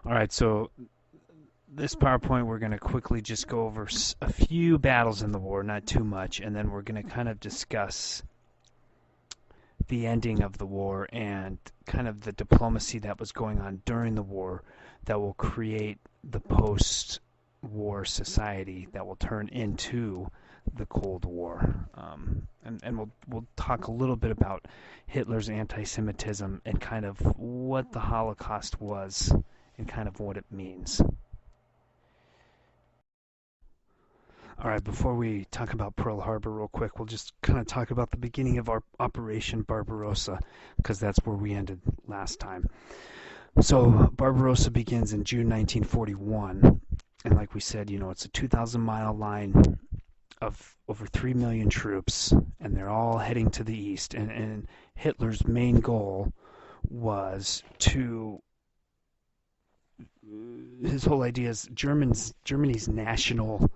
All right, so this PowerPoint, we're going to quickly just go over a few battles in the war, not too much, and then we're going to kind of discuss the ending of the war and kind of the diplomacy that was going on during the war that will create the post-war society that will turn into the Cold War. And we'll talk a little bit about Hitler's anti-Semitism and kind of what the Holocaust was and kind of what it means. All right, before we talk about Pearl Harbor real quick, we'll just kind of talk about the beginning of our Operation Barbarossa, because that's where we ended last time. So Barbarossa begins in June 1941, and like we said, it's a 2,000-mile line of over 3 million troops, and they're all heading to the east. And Hitler's main goal was his whole idea is Germany's national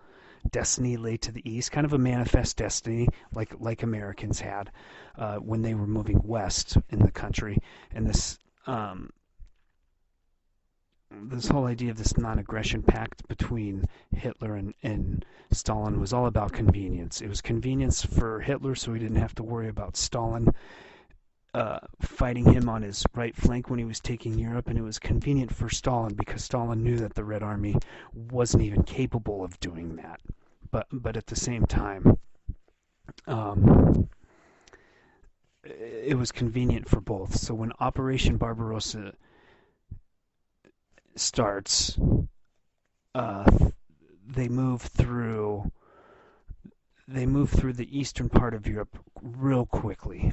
destiny lay to the east, kind of a manifest destiny like Americans had when they were moving west in the country. And this whole idea of this non-aggression pact between Hitler and Stalin was all about convenience. It was convenience for Hitler, so he didn't have to worry about Stalin fighting him on his right flank when he was taking Europe, and it was convenient for Stalin because Stalin knew that the Red Army wasn't even capable of doing that. But at the same time, it was convenient for both. So when Operation Barbarossa starts, they move through the eastern part of Europe real quickly.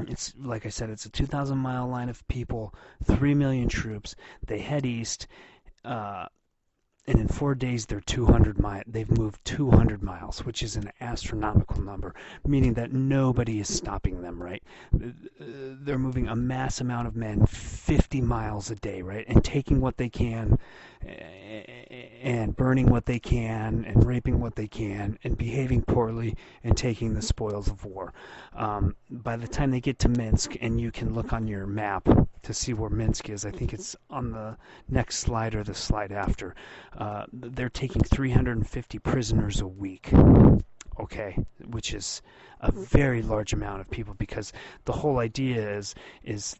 It's like I said, it's a 2,000-mile line of people, 3 million troops. They head east, and in 4 days they've moved 200 miles, which is an astronomical number, meaning that nobody is stopping them, right? They're moving a mass amount of men 50 miles a day, right? And taking what they can, and burning what they can, and raping what they can, and behaving poorly, and taking the spoils of war. By the time they get to Minsk, and you can look on your map to see where Minsk is, I think it's on the next slide or the slide after, they're taking 350 prisoners a week. Okay, which is a very large amount of people, because the whole idea is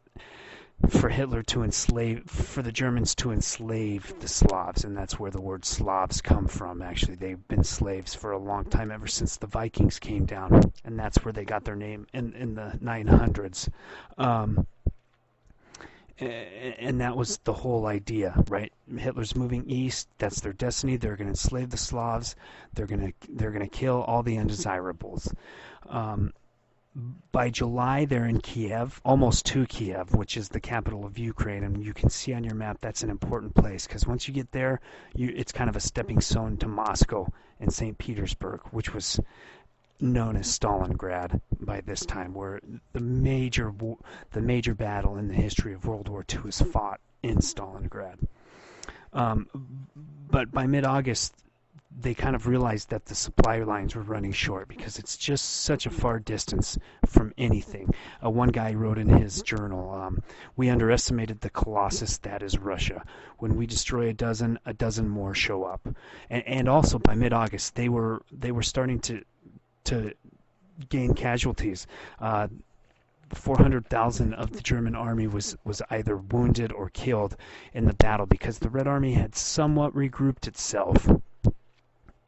for the Germans to enslave the Slavs, and that's where the word Slavs come from. Actually, they've been slaves for a long time, ever since the Vikings came down, and that's where they got their name in the 900s. And that was the whole idea, right? Hitler's moving east. That's their destiny. They're going to enslave the Slavs. They're going to kill all the undesirables. By July, they're in Kiev, almost to Kiev, which is the capital of Ukraine. And you can see on your map that's an important place, because once you get there, it's kind of a stepping stone to Moscow and St. Petersburg, which was known as Stalingrad by this time, where the major battle in the history of World War II is fought in Stalingrad. But by mid-August, they kind of realized that the supply lines were running short, because it's just such a far distance from anything. One guy wrote in his journal, "We underestimated the colossus that is Russia. When we destroy a dozen more show up." And also by mid-August, they were starting to gain casualties. 400,000 of the German army was either wounded or killed in the battle, because the Red Army had somewhat regrouped itself,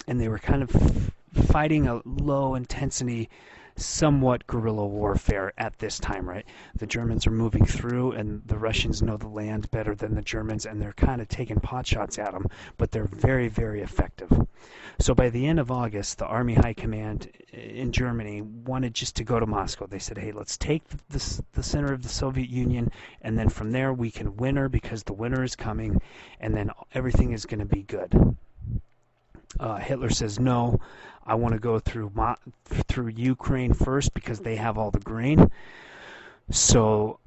and they were kind of fighting a low intensity, somewhat guerrilla warfare at this time, right? The Germans are moving through, and the Russians know the land better than the Germans, and they're kind of taking pot shots at them, but they're very, very effective. So by the end of August, the Army High Command in Germany wanted just to go to Moscow. They said, hey, let's take the center of the Soviet Union, and then from there we can winter, because the winter is coming, and then everything is going to be good. Hitler says, no, I want to go through Ukraine first, because they have all the grain. So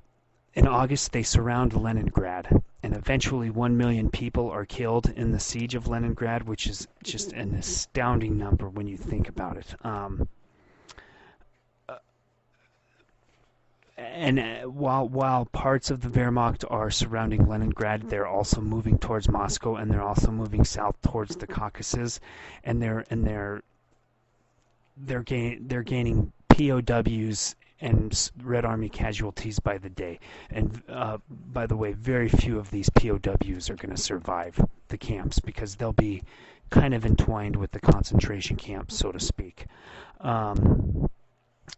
in August, they surround Leningrad, and eventually 1 million people are killed in the siege of Leningrad, which is just an astounding number when you think about it. and while parts of the Wehrmacht are surrounding Leningrad, they're also moving towards Moscow, and they're also moving south towards the Caucasus, and they're gaining POWs and Red Army casualties by the day. And by the way, very few of these POWs are going to survive the camps because they'll be kind of entwined with the concentration camps, so to speak.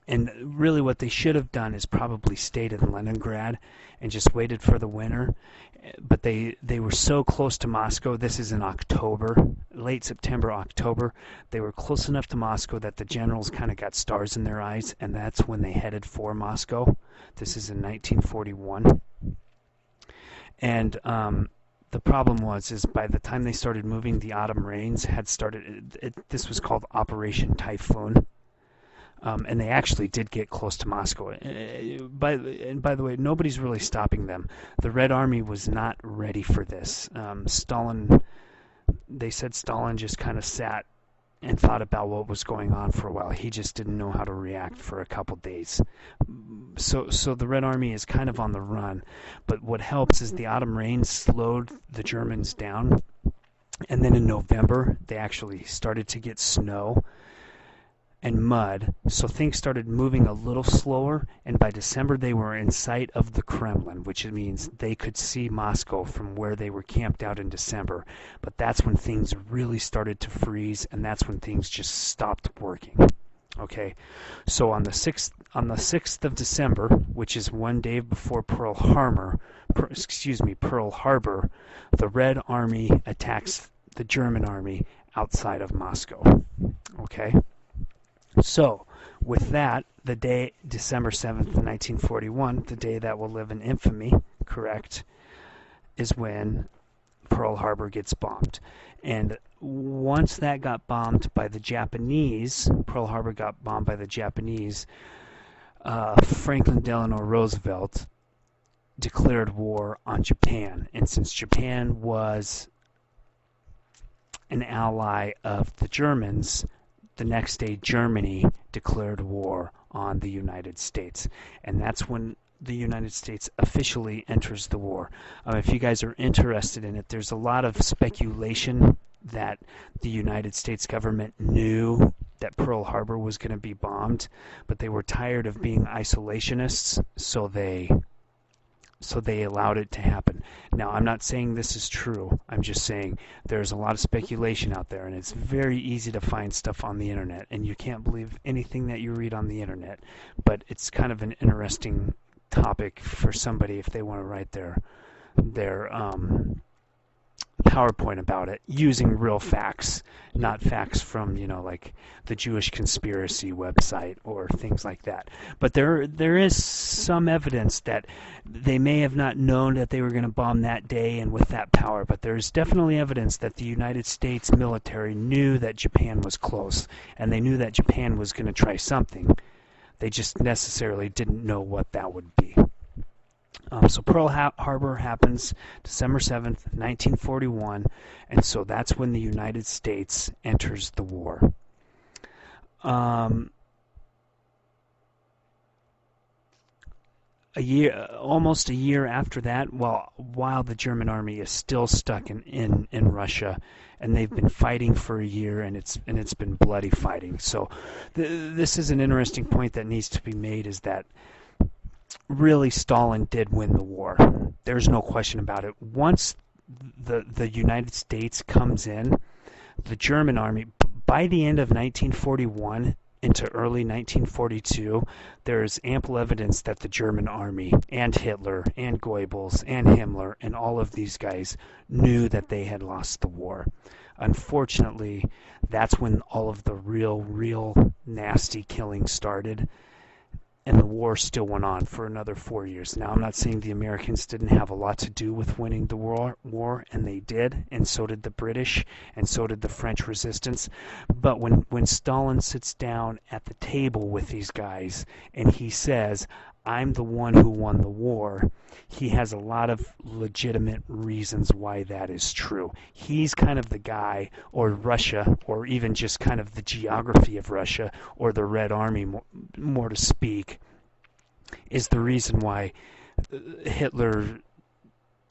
And really what they should have done is probably stayed in Leningrad and just waited for the winter. But they were so close to Moscow. This is in October, late September, October. They were close enough to Moscow that the generals kind of got stars in their eyes, and that's when they headed for Moscow. This is in 1941. And the problem is by the time they started moving, the autumn rains had started. This was called Operation Typhoon. And they actually did get close to Moscow. By the way, nobody's really stopping them. The Red Army was not ready for this. They said Stalin just kind of sat and thought about what was going on for a while. He just didn't know how to react for a couple days. So the Red Army is kind of on the run. But what helps is the autumn rain slowed the Germans down. And then in November, they actually started to get snow and mud, so things started moving a little slower, and by December they were in sight of the Kremlin, which means they could see Moscow from where they were camped out in December. But that's when things really started to freeze, and that's when things just stopped working. Okay, so on the 6th of December, which is one day before Pearl Harbor, the Red Army attacks the German army outside of Moscow. Okay. So, with that, the day, December 7th, 1941, the day that will live in infamy, correct, is when Pearl Harbor gets bombed. And once that got bombed by the Japanese, Pearl Harbor got bombed by the Japanese, Franklin Delano Roosevelt declared war on Japan. And since Japan was an ally of the Germans, the next day Germany declared war on the United States, and that's when the United States officially enters the war. If you guys are interested in it, there's a lot of speculation that the United States government knew that Pearl Harbor was going to be bombed, but they were tired of being isolationists, so they allowed it to happen. Now, I'm not saying this is true. I'm just saying there's a lot of speculation out there, and it's very easy to find stuff on the internet, and you can't believe anything that you read on the internet. But it's kind of an interesting topic for somebody if they want to write their PowerPoint about it using real facts, not facts from, like the Jewish conspiracy website or things like that. But there is some evidence that they may have not known that they were going to bomb that day and with that power, but there's definitely evidence that the United States military knew that Japan was close, and they knew that Japan was going to try something. They just necessarily didn't know what that would be. So Pearl Harbor happens December 7th, 1941, and so that's when the United States enters the war. Almost a year after that, while the German army is still stuck in Russia, and they've been fighting for a year, and it's been bloody fighting. So this is an interesting point that needs to be made, is that really Stalin did win the war. There's no question about it. Once the United States comes in, the German army, by the end of 1941 into early 1942, there's ample evidence that the German army and Hitler and Goebbels and Himmler and all of these guys knew that they had lost the war. Unfortunately, that's when all of the real nasty killing started. And the war still went on for another 4 years. Now, I'm not saying the Americans didn't have a lot to do with winning the war, and they did, and so did the British, and so did the French resistance. But when Stalin sits down at the table with these guys, and he says, I'm the one who won the war, he has a lot of legitimate reasons why that is true. He's kind of the guy, or Russia, or even just kind of the geography of Russia, or the Red Army, more to speak, is the reason why Hitler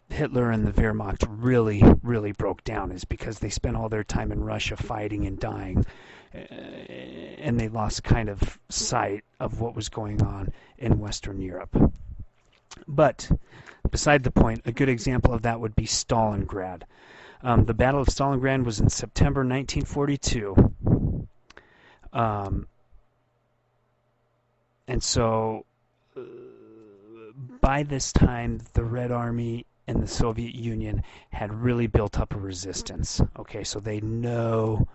and the Wehrmacht really broke down, is because they spent all their time in Russia fighting and dying, and they lost kind of sight of what was going on in Western Europe. But beside the point, a good example of that would be Stalingrad. The Battle of Stalingrad was in September 1942. And so by this time, the Red Army and the Soviet Union had really built up a resistance. Okay, so they know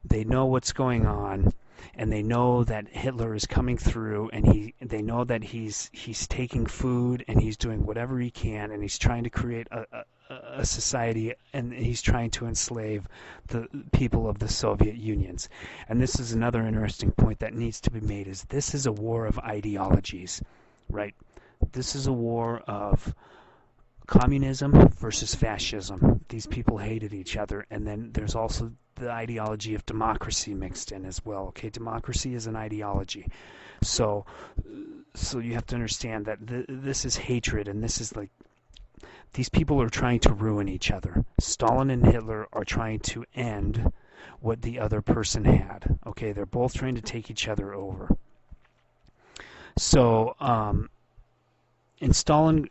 what's going on, and they know that Hitler is coming through, and they know that he's taking food, and he's doing whatever he can, and he's trying to create a society, and he's trying to enslave the people of the Soviet Unions. And this is another interesting point that needs to be made, is this is a war of ideologies, right? This is a war of communism versus fascism. These people hated each other, and then there's also the ideology of democracy mixed in as well. Okay, democracy is an ideology, so you have to understand that this is hatred, and this is like, these people are trying to ruin each other. Stalin and Hitler are trying to end what the other person had. Okay, they're both trying to take each other over. So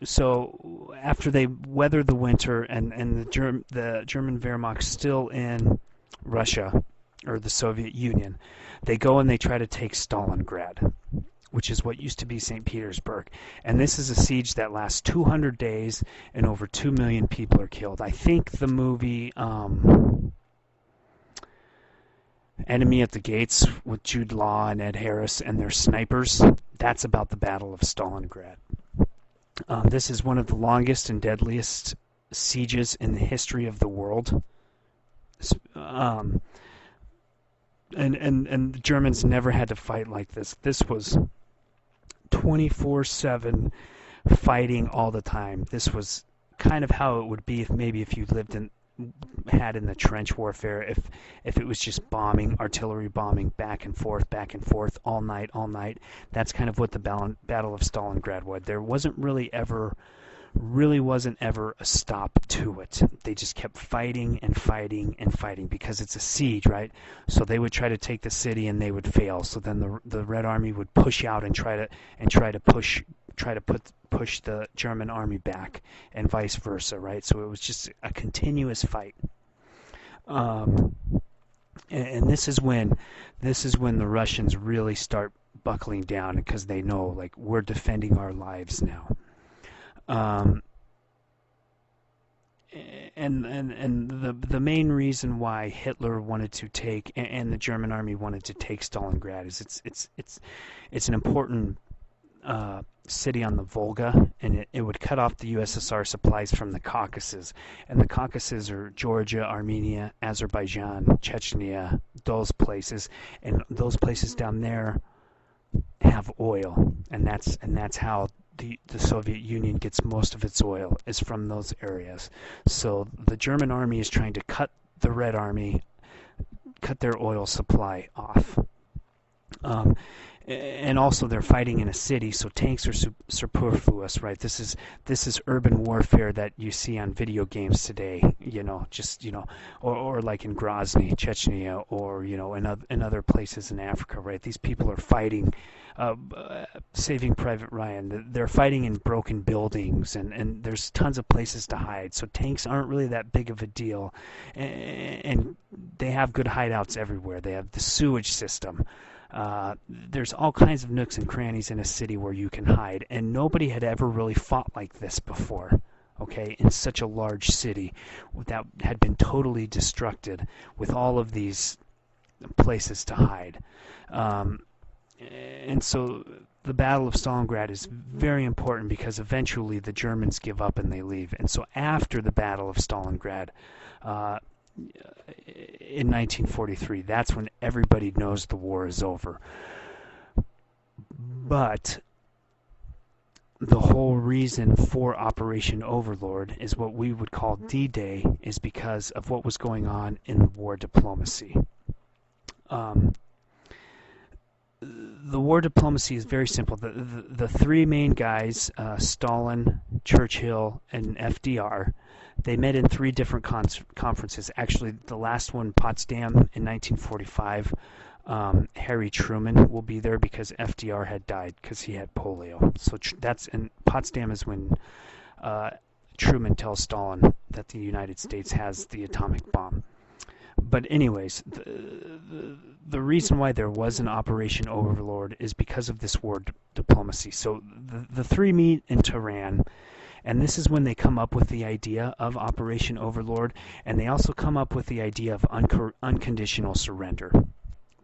so after they weather the winter, and the German Wehrmacht still in Russia, or the Soviet Union, they go and they try to take Stalingrad, which is what used to be St. Petersburg. And this is a siege that lasts 200 days, and over 2 million people are killed. I think the movie Enemy at the Gates with Jude Law and Ed Harris and their snipers, that's about the Battle of Stalingrad. This is one of the longest and deadliest sieges in the history of the world. And the Germans never had to fight like this. This was 24/7 fighting all the time. This was kind of how it would be if you lived in the trench warfare, if it was just bombing, artillery bombing, back and forth all night. That's kind of what the Battle of Stalingrad was. There wasn't really ever a stop to it. They just kept fighting and fighting and fighting, because it's a siege, right? So they would try to take the city and they would fail. So then the Red Army would push out and try to push the German army back, and vice versa, right? So it was just a continuous fight. And this is when the Russians really start buckling down, because they know, like, we're defending our lives now. And the main reason why Hitler wanted to take, and the German army wanted to take Stalingrad, is it's an important city on the Volga, and it would cut off the USSR supplies from the Caucasus. And the Caucasus are Georgia, Armenia, Azerbaijan, Chechnya, those places. And those places down there have oil, and that's how the Soviet Union gets most of its oil, is from those areas. So the German army is trying to cut the Red Army, cut their oil supply off. And also they're fighting in a city, so tanks are superfluous, right? This is urban warfare that you see on video games today, or like in Grozny, Chechnya, or in other places in Africa, right? These people are fighting, Saving Private Ryan. They're fighting in broken buildings, and there's tons of places to hide. So tanks aren't really that big of a deal, and they have good hideouts everywhere. They have the sewage system. There's all kinds of nooks and crannies in a city where you can hide, and nobody had ever really fought like this before, okay, in such a large city that had been totally destructed, with all of these places to hide. And so the Battle of Stalingrad is very important, because eventually the Germans give up and they leave. And so after the Battle of Stalingrad, in 1943, that's when everybody knows the war is over. But the whole reason for Operation Overlord is what we would call D-Day, is because of what was going on in war diplomacy. the war diplomacy is very simple. The three main guys, Stalin, Churchill, and FDR, they met in three different conferences. Actually, the last one, Potsdam, in 1945. Harry Truman will be there because FDR had died because he had polio. So and Potsdam is when Truman tells Stalin that the United States has the atomic bomb. But anyways, the reason why there was an Operation Overlord is because of this war diplomacy. So the three meet in Tehran, and this is when they come up with the idea of Operation Overlord, and they also come up with the idea of unconditional surrender.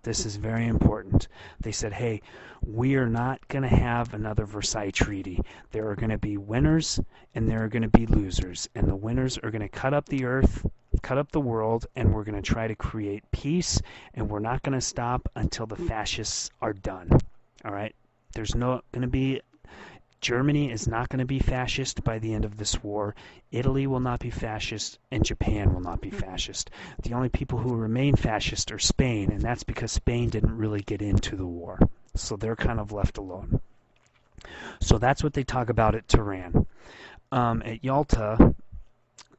This is very important. They said, hey, we are not going to have another Versailles Treaty. There are going to be winners and there are going to be losers. And the winners are going to cut up the earth, cut up the world, and we're going to try to create peace. And we're not going to stop until the fascists are done. All right? There's no going to be... Germany is not going to be fascist by the end of this war. Italy will not be fascist, and Japan will not be fascist. The only people who remain fascist are Spain, and that's because Spain didn't really get into the war. So they're kind of left alone. So that's what they talk about at Tehran. At Yalta,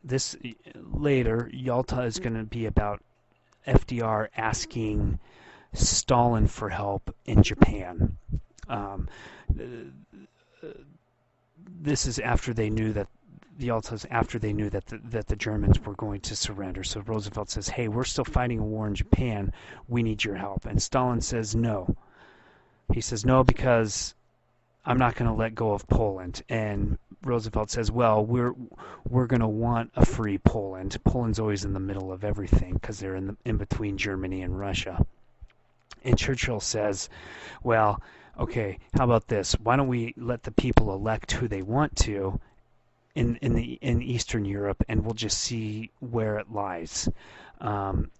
Yalta is going to be about FDR asking Stalin for help in Japan. This is after they knew that Yalta's after they knew that the Germans were going to surrender. So Roosevelt says, "Hey, we're still fighting a war in Japan. We need your help." And Stalin says, "No." He says, "No, because I'm not going to let go of Poland." And Roosevelt says, "Well, we're going to want a free Poland. Poland's always in the middle of everything because they're in between Germany and Russia." And Churchill says, "Well, okay, how about this? Why don't we let the people elect who they want to in Eastern Europe, and we'll just see where it lies."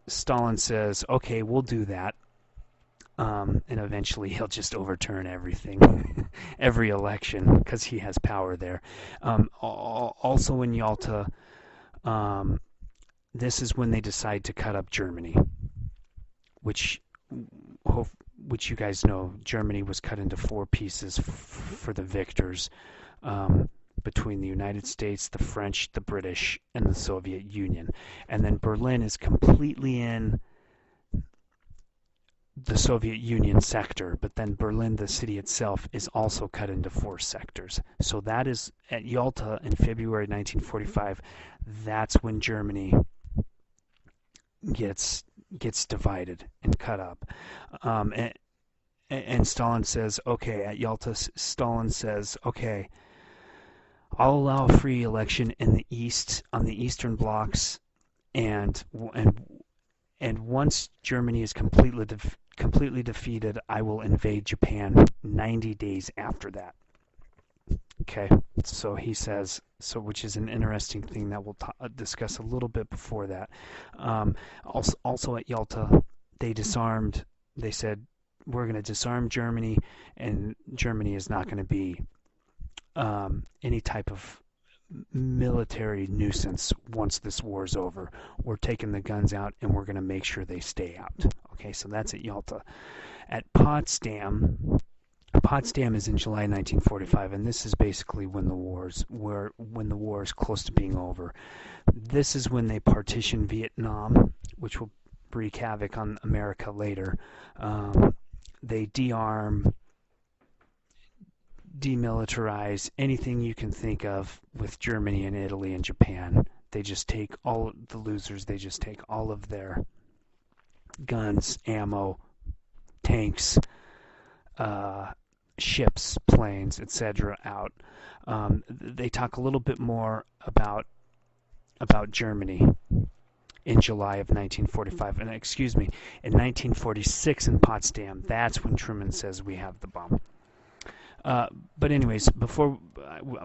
Stalin says, "Okay, we'll do that." And eventually he'll just overturn everything, every election, because he has power there. Also in Yalta, this is when they decide to cut up Germany, which you guys know, Germany was cut into four pieces for the victors, between the United States, the French, the British, and the Soviet Union. And then Berlin is completely in the Soviet Union sector, but then Berlin, the city itself, is also cut into four sectors. So that is at Yalta in February 1945. That's when Germany gets divided and cut up. And Stalin says, okay, at Yalta, Stalin says, okay, I'll allow a free election in the East, on the Eastern blocks, and once Germany is completely defeated, I will invade Japan 90 days after that. Okay, so he says, which is an interesting thing that we'll discuss a little bit before that. Also at Yalta, they disarmed. They said, we're going to disarm Germany, and Germany is not going to be any type of military nuisance once this war is over. We're taking the guns out, and we're going to make sure they stay out. Okay, so that's at Yalta. At Potsdam is in July 1945, and this is basically when the war is close to being over. This is when they partition Vietnam, which will wreak havoc on America later. They dearm, demilitarize, anything you can think of with Germany and Italy and Japan. They just take all the losers. They just take all of their guns, ammo, tanks, ships, planes, etc. out. They talk a little bit more about Germany in July of 1945, and excuse me, in 1946 in Potsdam. That's when Truman says we have the bomb. But anyways, before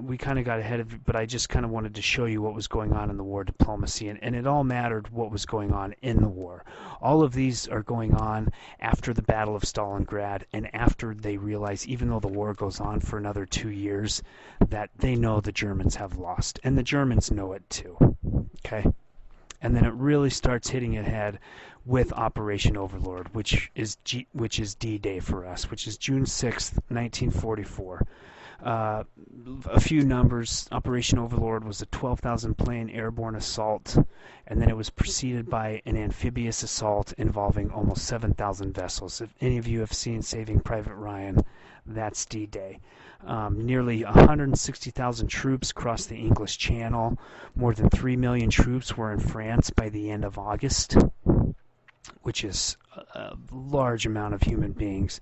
we kind of got ahead of it, but I just kind of wanted to show you what was going on in the war diplomacy, and it all mattered what was going on in the war. All of these are going on after the Battle of Stalingrad, and after they realize, even though the war goes on for another 2 years, that they know the Germans have lost, and the Germans know it too. Okay? and then it really starts hitting ahead with Operation Overlord, which is D-Day for us, which is June 6th, 1944. A few numbers. Operation Overlord was a 12,000 plane airborne assault, and then it was preceded by an amphibious assault involving almost 7,000 vessels. If any of you have seen Saving Private Ryan, that's D-Day. Nearly 160,000 troops crossed the English Channel. More than 3 million troops were in France by the end of August, which is a large amount of human beings.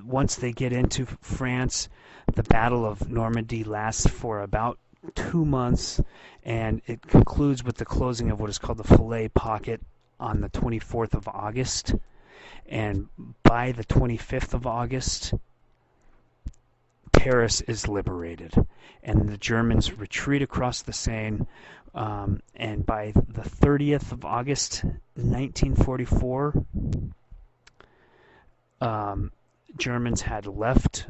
Once they get into France, the Battle of Normandy lasts for about 2 months, and it concludes with the closing of what is called the Falaise Pocket on the 24th of August. And by the 25th of August, Paris is liberated, and the Germans retreat across the Seine. And by the 30th of August, 1944, Germans had left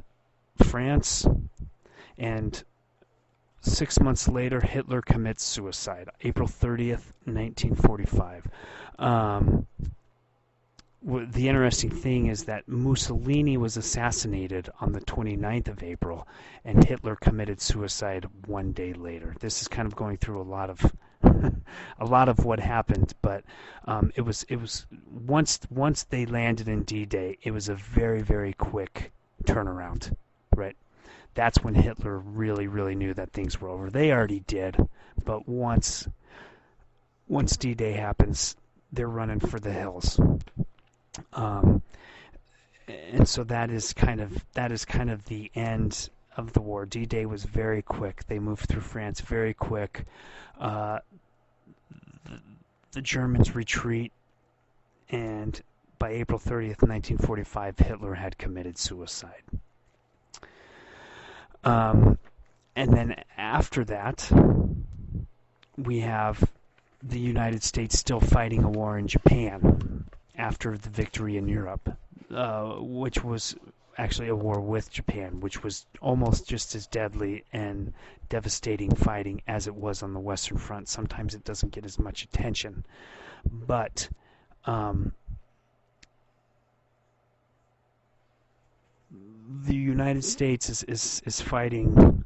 France, and 6 months later, Hitler commits suicide, April 30th, 1945. The interesting thing is that Mussolini was assassinated on the 29th of April, and Hitler committed suicide 1 day later. This is kind of going through a lot of what happened, but it was once they landed in D-Day, it was a very, very quick turnaround, right? That's when Hitler really, really knew that things were over. They already did, but once D-Day happens, they're running for the hills. And so that is kind of the end of the war. D-Day was very quick. They moved through France very quick. The Germans retreat, and by April 30th, 1945, Hitler had committed suicide. And then after that, we have the United States still fighting a war in Japan after the victory in Europe, which was actually a war with Japan, which was almost just as deadly and devastating fighting as it was on the Western Front. Sometimes it doesn't get as much attention, but the United States is fighting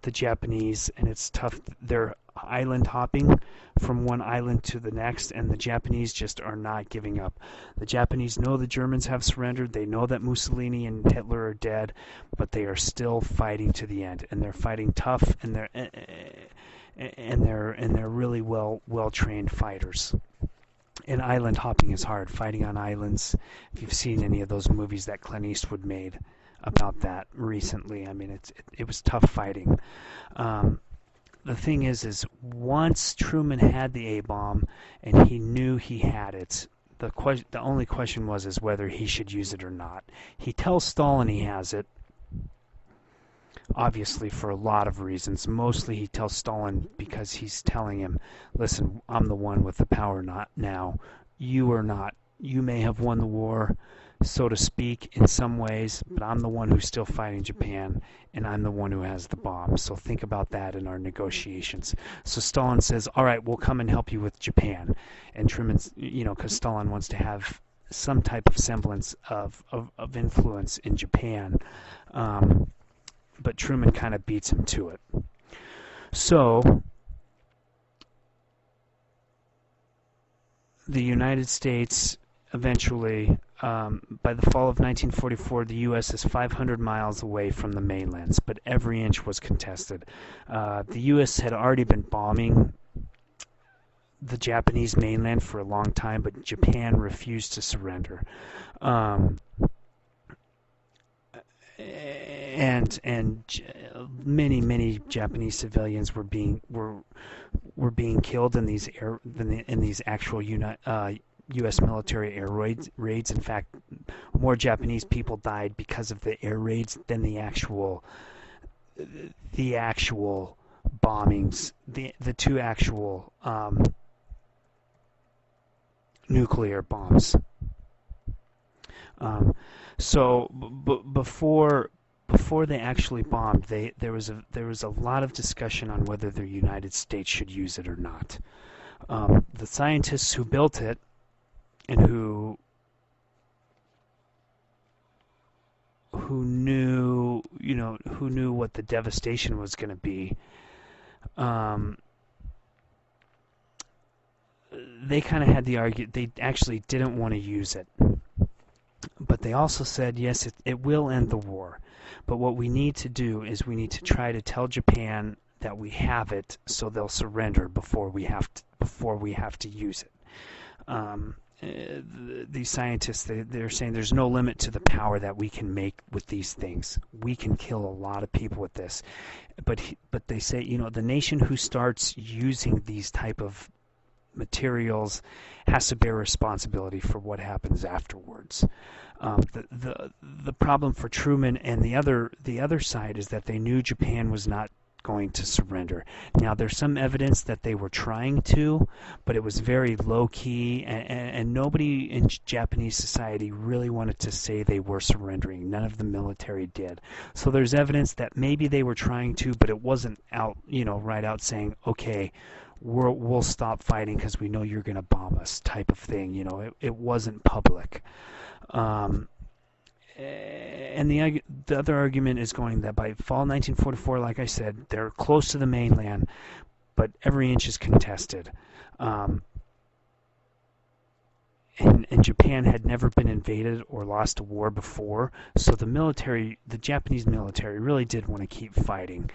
the Japanese, and it's tough. They're island hopping from one island to the next, and the Japanese just are not giving up. The Japanese know the Germans have surrendered. They know that Mussolini and Hitler are dead, but they are still fighting to the end, and they're fighting tough, and they're really well trained fighters. And island hopping is hard. Fighting on islands. If you've seen any of those movies that Clint Eastwood made about that recently, I mean, it was tough fighting. The thing is once Truman had the A-bomb and he knew he had it, the only question was whether he should use it or not. He tells Stalin he has it, obviously for a lot of reasons. Mostly he tells Stalin because he's telling him, listen, I'm the one with the power not now. You are not. You may have won the war, so to speak, in some ways, but I'm the one who's still fighting Japan, and I'm the one who has the bomb. So think about that in our negotiations. So Stalin says, all right, we'll come and help you with Japan. And Truman's, because Stalin wants to have some type of semblance of influence in Japan. But Truman kind of beats him to it. So the United States eventually, by the fall of 1944, the U.S. is 500 miles away from the mainlands, but every inch was contested. The U.S. had already been bombing the Japanese mainland for a long time, but Japan refused to surrender. And many Japanese civilians were being killed in these actual U.S. military air raids. In fact, more Japanese people died because of the air raids than the actual bombings, the two actual nuclear bombs. So before before they actually bombed, there was a lot of discussion on whether the United States should use it or not. The scientists who built it and who knew what the devastation was going to be, they kind of had the argument they actually didn't want to use it. But they also said, yes, it will end the war. But what we need to do is we need to try to tell Japan that we have it, so they'll surrender before we have to use it. These scientists, they're saying there's no limit to the power that we can make with these things. We can kill a lot of people with this. But they say, the nation who starts using these type of materials has to bear responsibility for what happens afterwards. The problem for Truman and the other side is that they knew Japan was not going to surrender. Now, there's some evidence that they were trying to, but it was very low-key, and nobody in Japanese society really wanted to say they were surrendering. None of the military did. So there's evidence that maybe they were trying to, but it wasn't out, right out saying, okay, we'll stop fighting because we know you're going to bomb us, type of thing. It wasn't public. And the other argument is going that by fall 1944, like I said, they're close to the mainland, but every inch is contested. And Japan had never been invaded or lost a war before, so the Japanese military really did want to keep fighting.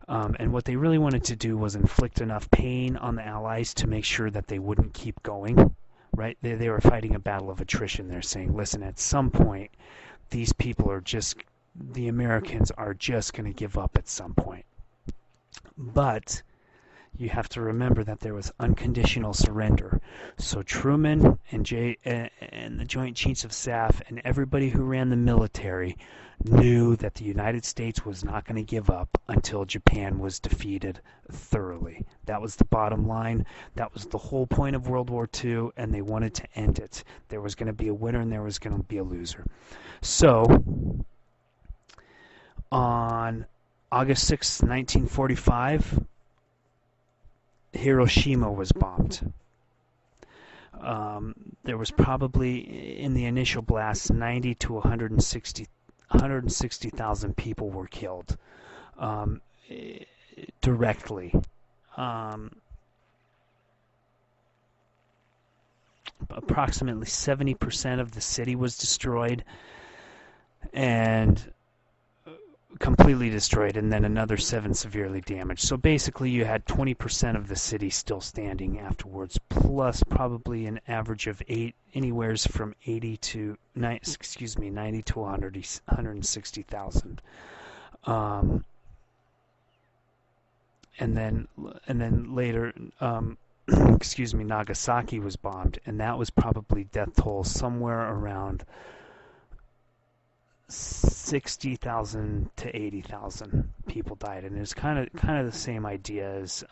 And what they really wanted to do was inflict enough pain on the Allies to make sure that they wouldn't keep going. Right? They were fighting a battle of attrition. They're saying, listen, at some point, the Americans are just going to give up at some point. But you have to remember that there was unconditional surrender. So Truman and the Joint Chiefs of Staff and everybody who ran the military knew that the United States was not going to give up until Japan was defeated thoroughly. That was the bottom line. That was the whole point of World War II, and they wanted to end it. There was going to be a winner and there was going to be a loser. So, on August 6, 1945, Hiroshima was bombed. There was probably, in the initial blast, 90 to 160,000 people were killed directly. Approximately 70% of the city was destroyed and completely destroyed, and then another 7 severely damaged. So basically you had 20% of the city still standing afterwards, plus probably an average of anywhere from 90 to 160,000. And then later, Nagasaki was bombed, and that was probably death toll somewhere around 60,000 to 80,000 people died, and it's kind of the same idea as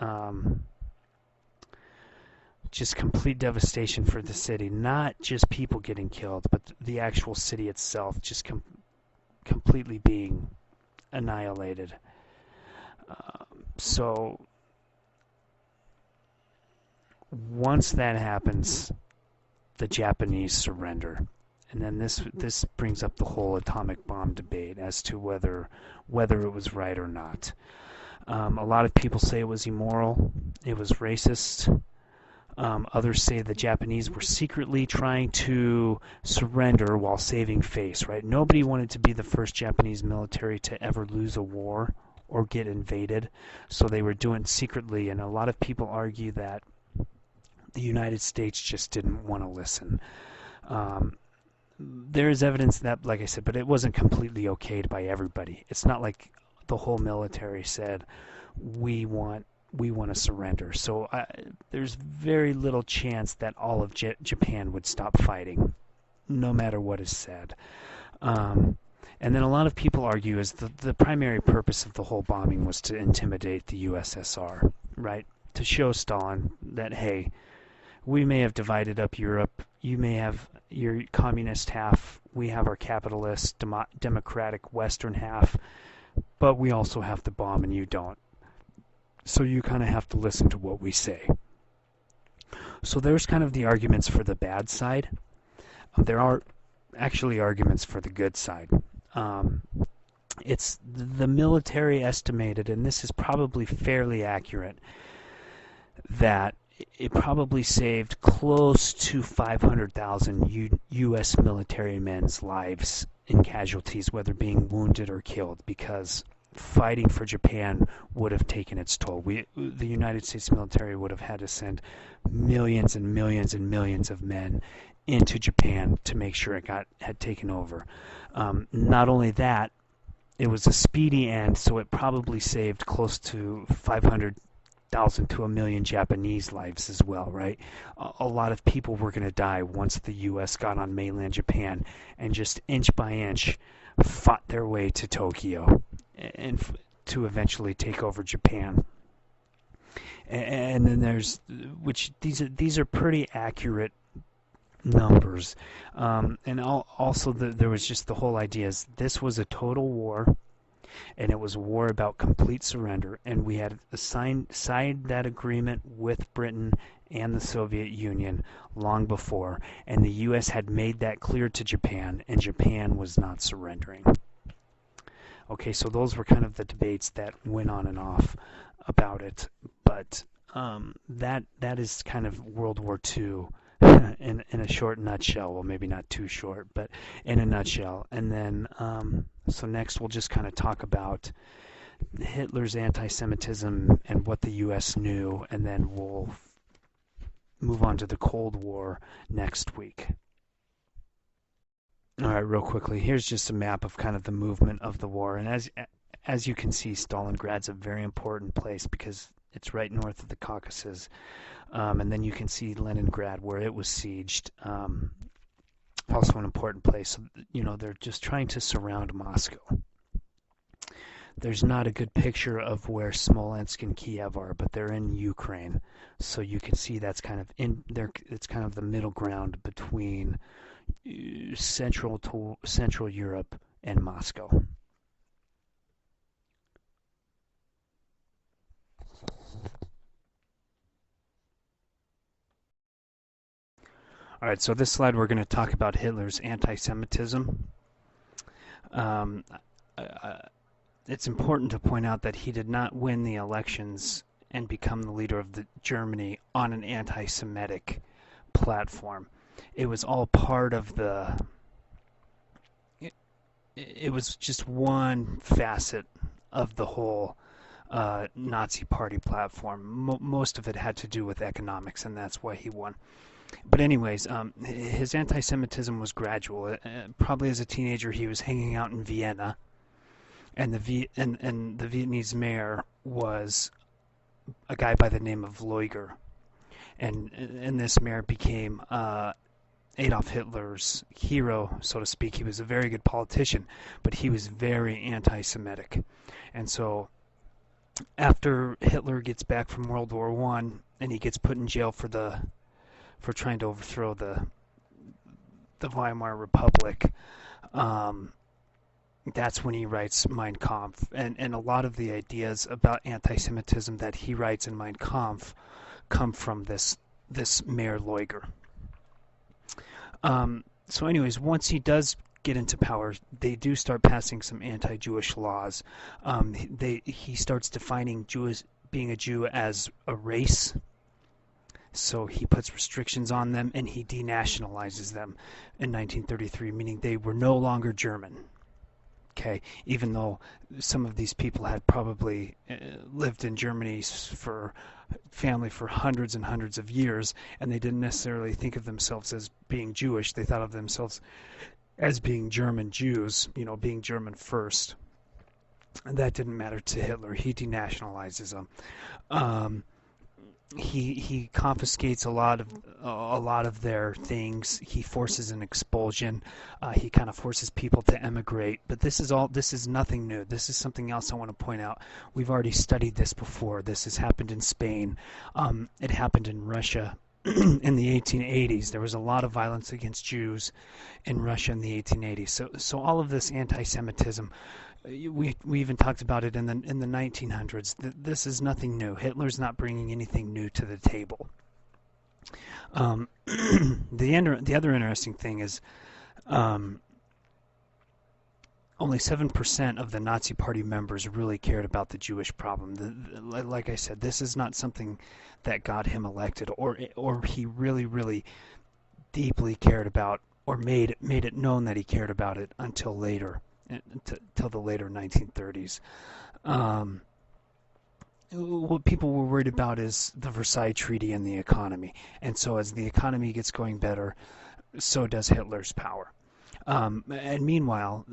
just complete devastation for the city. Not just people getting killed, but the actual city itself just completely being annihilated. So once that happens, the Japanese surrender. And then this brings up the whole atomic bomb debate as to whether it was right or not. A lot of people say it was immoral, it was racist. Others say the Japanese were secretly trying to surrender while saving face, right? Nobody wanted to be the first Japanese military to ever lose a war or get invaded, so they were doing it secretly, and a lot of people argue that the United States just didn't want to listen. There is evidence that, like I said, but it wasn't completely okayed by everybody. It's not like the whole military said, we want to surrender. So there's very little chance that all of Japan would stop fighting, no matter what is said. And then a lot of people argue is the primary purpose of the whole bombing was to intimidate the USSR, right? To show Stalin that, hey, we may have divided up Europe, you may have your communist half, we have our capitalist, democratic Western half, but we also have the bomb and you don't. So you kind of have to listen to what we say. So there's kind of the arguments for the bad side. There are actually arguments for the good side. It's the military estimated, and this is probably fairly accurate, that it probably saved close to 500,000 U.S. military men's lives in casualties, whether being wounded or killed, because fighting for Japan would have taken its toll. The United States military would have had to send millions and millions and millions of men into Japan to make sure it had taken over. Not only that, it was a speedy end, so it probably saved close to 500,000 to a million Japanese lives as well, right? A lot of people were going to die once the U.S. got on mainland Japan and just inch by inch fought their way to Tokyo and to eventually take over Japan. And then there's, which these are pretty accurate numbers. And also there was just the whole idea is this was a total war, and it was a war about complete surrender, and we had signed that agreement with Britain and the Soviet Union long before, and the U.S. had made that clear to Japan, and Japan was not surrendering. Okay, so those were kind of the debates that went on and off about it, but that is kind of World War II in a short nutshell. Well, maybe not too short, but in a nutshell. And then, so next we'll just kind of talk about Hitler's anti-Semitism and what the U.S. knew, and then we'll move on to the Cold War next week. All right, real quickly, here's just a map of kind of the movement of the war. And as you can see, Stalingrad's a very important place because it's right north of the Caucasus. And then you can see Leningrad, where it was sieged, also an important place. You know, they're just trying to surround Moscow. There's not a good picture of where Smolensk and Kiev are, but they're in Ukraine. So you can see that's kind of in there. It's kind of the middle ground between Central Europe and Moscow. All right, so this slide we're going to talk about Hitler's anti-Semitism. It's important to point out that he did not win the elections and become the leader of Germany on an anti-Semitic platform. It was all part of the... It was just one facet of the whole Nazi Party platform. Most of it had to do with economics, and that's why he won. But anyways, his anti-Semitism was gradual. Probably as a teenager, he was hanging out in Vienna, and the Vietnamese mayor was a guy by the name of Lueger, and this mayor became Adolf Hitler's hero, so to speak. He was a very good politician, but he was very anti-Semitic, and so after Hitler gets back from World War I and he gets put in jail for trying to overthrow the Weimar Republic, that's when he writes Mein Kampf. And a lot of the ideas about anti-Semitism that he writes in Mein Kampf come from this Mayor Lueger. So anyways, once he does get into power, they do start passing some anti-Jewish laws. He starts defining being a Jew as a race. So he puts restrictions on them, and he denationalizes them in 1933, meaning they were no longer German. Okay, even though some of these people had probably lived in Germany for hundreds and hundreds of years, and they didn't necessarily think of themselves as being Jewish. They thought of themselves as being German Jews, you know, being German first. And that didn't matter to Hitler. He denationalizes them. He confiscates a lot of their things. He forces an expulsion. He kind of forces people to emigrate. But this is nothing new. This is something else I want to point out. We've already studied this before. This has happened in Spain. It happened in Russia in the 1880s. There was a lot of violence against Jews in Russia in the 1880s. So all of this anti-Semitism, we even talked about it in the 1900s. This is nothing new. Hitler's not bringing anything new to the table. The other interesting thing is only 7% of the Nazi Party members really cared about the Jewish problem. Like I said, this is not something that got him elected, or he really, really deeply cared about, or made it known that he cared about it until later, until the later 1930s. What people were worried about is the Versailles Treaty and the economy. And so as the economy gets going better, so does Hitler's power. And meanwhile,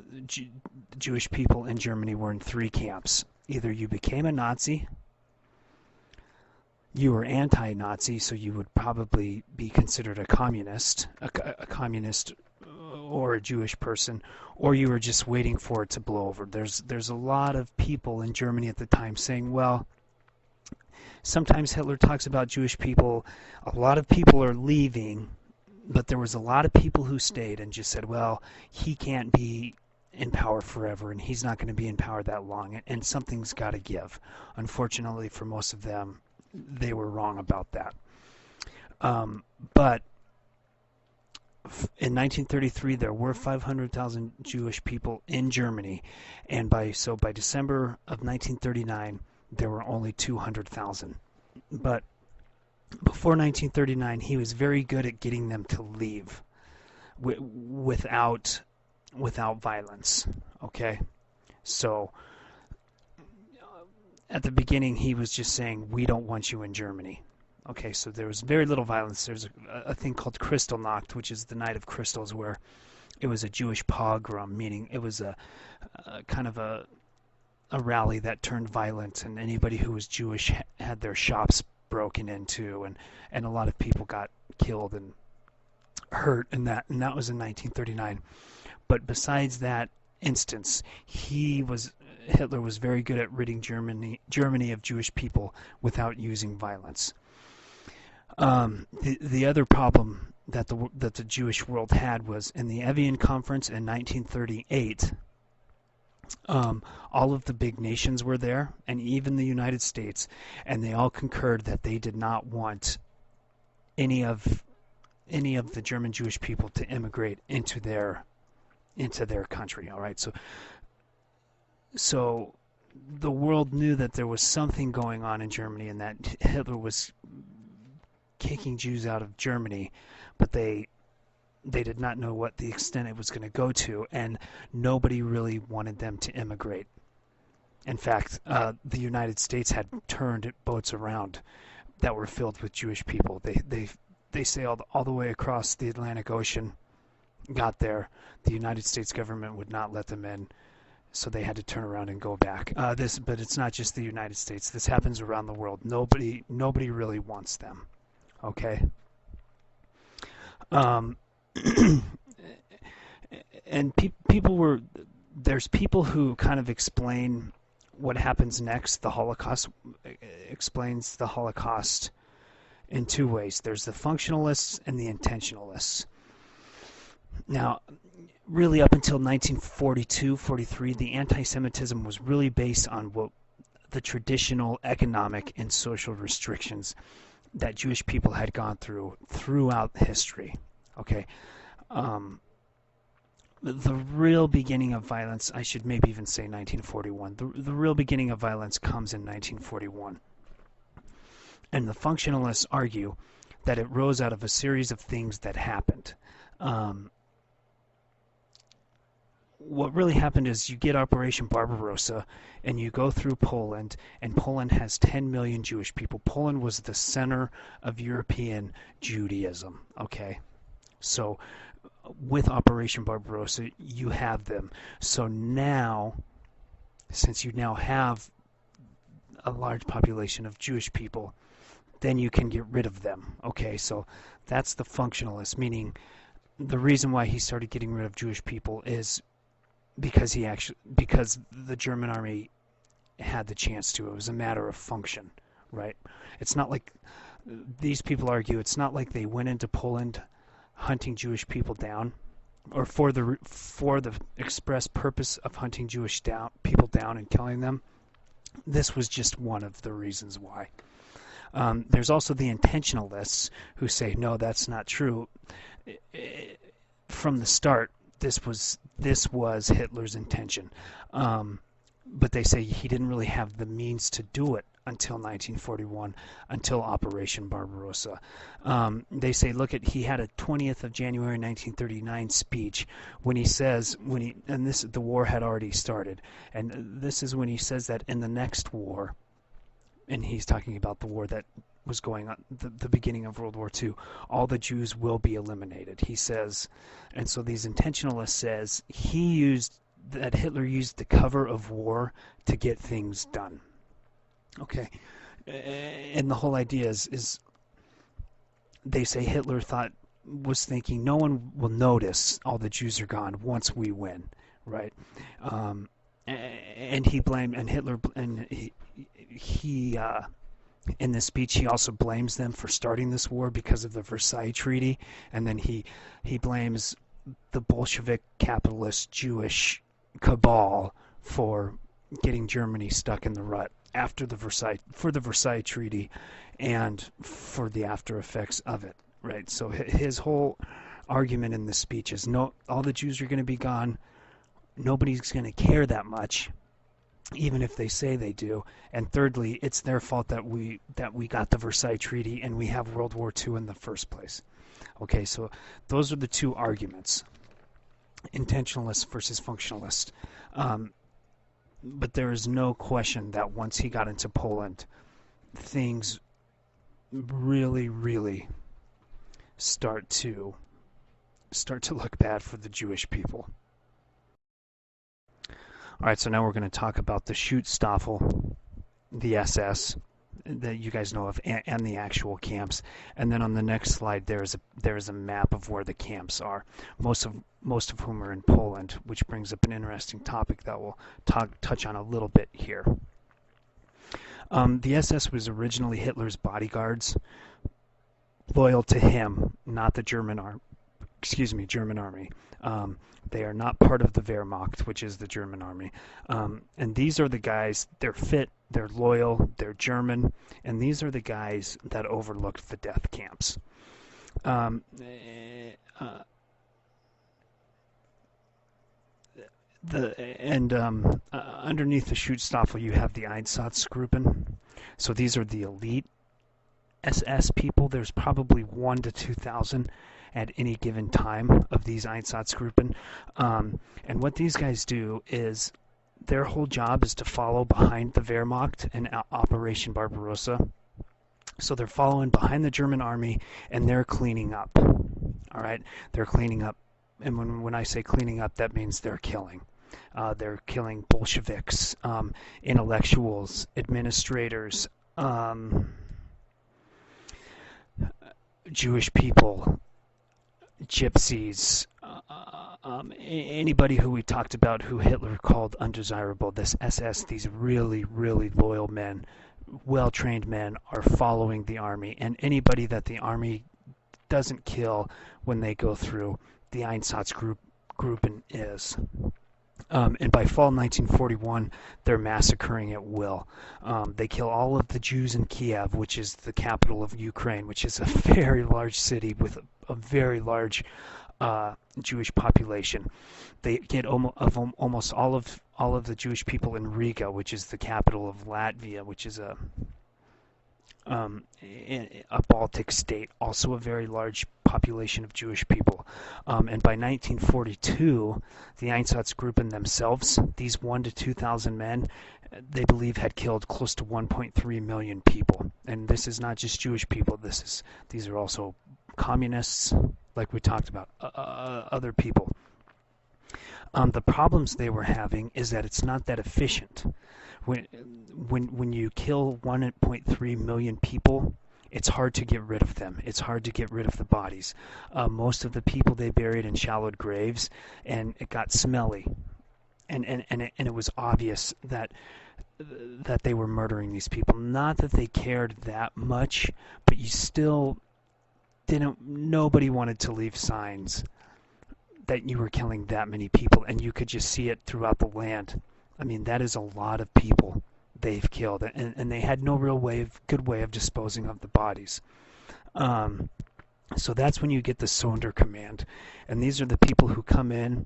Jewish people in Germany were in three camps. Either you became a Nazi, you were anti-Nazi, so you would probably be considered a communist, or a Jewish person, or you were just waiting for it to blow over. There's a lot of people in Germany at the time saying, well, sometimes Hitler talks about Jewish people. A lot of people are leaving, but there was a lot of people who stayed and just said, well, he can't be in power forever, and he's not going to be in power that long, and something's got to give. Unfortunately, for most of them, they were wrong about that. But in 1933, there were 500,000 Jewish people in Germany, and by December of 1939, there were only 200,000. But before 1939, he was very good at getting them to leave without violence. Okay, so at the beginning, he was just saying, "We don't want you in Germany." Okay, so there was very little violence. There's a thing called Kristallnacht, which is the Night of Crystals, where it was a Jewish pogrom, meaning it was a kind of a rally that turned violent, and anybody who was Jewish had their shops broken into, and a lot of people got killed and hurt, and that was in 1939. But besides that instance, Hitler was very good at ridding Germany of Jewish people without using violence. The other problem that the Jewish world had was in the Evian Conference in 1938. All of the big nations were there, and even the United States, and they all concurred that they did not want any of the German Jewish people to immigrate into their country. All right, so the world knew that there was something going on in Germany, and that Hitler was kicking Jews out of Germany, but they did not know what the extent it was going to go to, and nobody really wanted them to immigrate. In fact, the United States had turned boats around that were filled with Jewish people. They sailed all the way across the Atlantic Ocean, got there. The United States government would not let them in, so they had to turn around and go back. But it's not just the United States. This happens around the world. Nobody really wants them. Okay. And there's people who kind of explain what happens next. The Holocaust explains the Holocaust in two ways. There's the functionalists and the intentionalists. Now, really up until 1942-43, the anti-Semitism was really based on what the traditional economic and social restrictions that Jewish people had gone through throughout history. Okay. The real beginning of violence, I should maybe even say 1941, the real beginning of violence comes in 1941. And the functionalists argue that it rose out of a series of things that happened. What really happened is you get Operation Barbarossa, and you go through Poland, and Poland has 10 million Jewish people. Poland was the center of European Judaism, okay? So with Operation Barbarossa, you have them. So now, since you now have a large population of Jewish people, then you can get rid of them, okay? So that's the functionalist, meaning the reason why he started getting rid of Jewish people is because the German army had the chance to. It was a matter of function, right? It's not like these people argue it's not like they went into Poland hunting Jewish people down, or for the express purpose of hunting Jewish people down and killing them. This was just one of the reasons why. There's also the intentionalists who say, no, that's not true. From the start, this was Hitler's intention. But they say he didn't really have the means to do it until 1941, until Operation Barbarossa. They say, he had a 20th of January 1939 speech when he says, the war had already started, and this is when he says that in the next war, and he's talking about the war that was going on, the beginning of World War II, all the Jews will be eliminated, he says. And so these intentionalists says that Hitler used the cover of war to get things done. Okay, and the whole idea is they say Hitler was thinking no one will notice all the Jews are gone once we win, right? And Hitler in this speech he also blames them for starting this war because of the Versailles Treaty, and then he blames the Bolshevik capitalist Jewish cabal for getting Germany stuck in the rut after the Versailles Treaty and for the after effects of it, right? So his whole argument in this speech is no, all the Jews are going to be gone. Nobody's going to care that much, even if they say they do. And thirdly, it's their fault that we got the Versailles Treaty and we have World War II in the first place. Okay, so those are the two arguments: intentionalist versus functionalist. But there is no question that once he got into Poland, things really, really start to look bad for the Jewish people. All right, so now we're going to talk about the Schutzstaffel, the SS that you guys know of, and the actual camps. And then on the next slide, there is a map of where the camps are, most of whom are in Poland, which brings up an interesting topic that we'll touch on a little bit here. The SS was originally Hitler's bodyguards, loyal to him, not the German army. They are not part of the Wehrmacht, which is the German army. And these are the guys, they're fit, they're loyal, they're German, and these are the guys that overlooked the death camps. Underneath the Schutzstaffel, you have the Einsatzgruppen. So these are the elite SS people. There's probably 1,000 to 2,000 at any given time of these Einsatzgruppen. And what these guys do is their whole job is to follow behind the Wehrmacht in Operation Barbarossa. So they're following behind the German army and they're cleaning up. All right, they're cleaning up. And when I say cleaning up, that means they're killing. They're killing Bolsheviks, intellectuals, administrators, Jewish people, gypsies, anybody who we talked about who Hitler called undesirable. This SS, these really, really loyal men, well-trained men, are following the army. And anybody that the army doesn't kill when they go through, the Einsatzgruppen is. And by fall 1941, they're massacring at will. They kill all of the Jews in Kiev, which is the capital of Ukraine, which is a very large city with a very large Jewish population. They get almost all of the Jewish people in Riga, which is the capital of Latvia, which is a Baltic state, also a very large population of Jewish people. And by 1942, the Einsatzgruppen themselves, these 1,000 to 2,000 men, they believe had killed close to 1.3 million people. And this is not just Jewish people. These are also communists, like we talked about, other people. The problems they were having is that it's not that efficient. When you kill 1.3 million people, it's hard to get rid of them. It's hard to get rid of the bodies. Most of the people they buried in shallow graves, and it got smelly. And it was obvious that that they were murdering these people. Not that they cared that much, but you still didn't. Nobody wanted to leave signs that you were killing that many people, and you could just see it throughout the land. I mean, that is a lot of people they've killed, and they had no real good way of disposing of the bodies. Um, so that's when you get the Sonderkommando, and these are the people who come in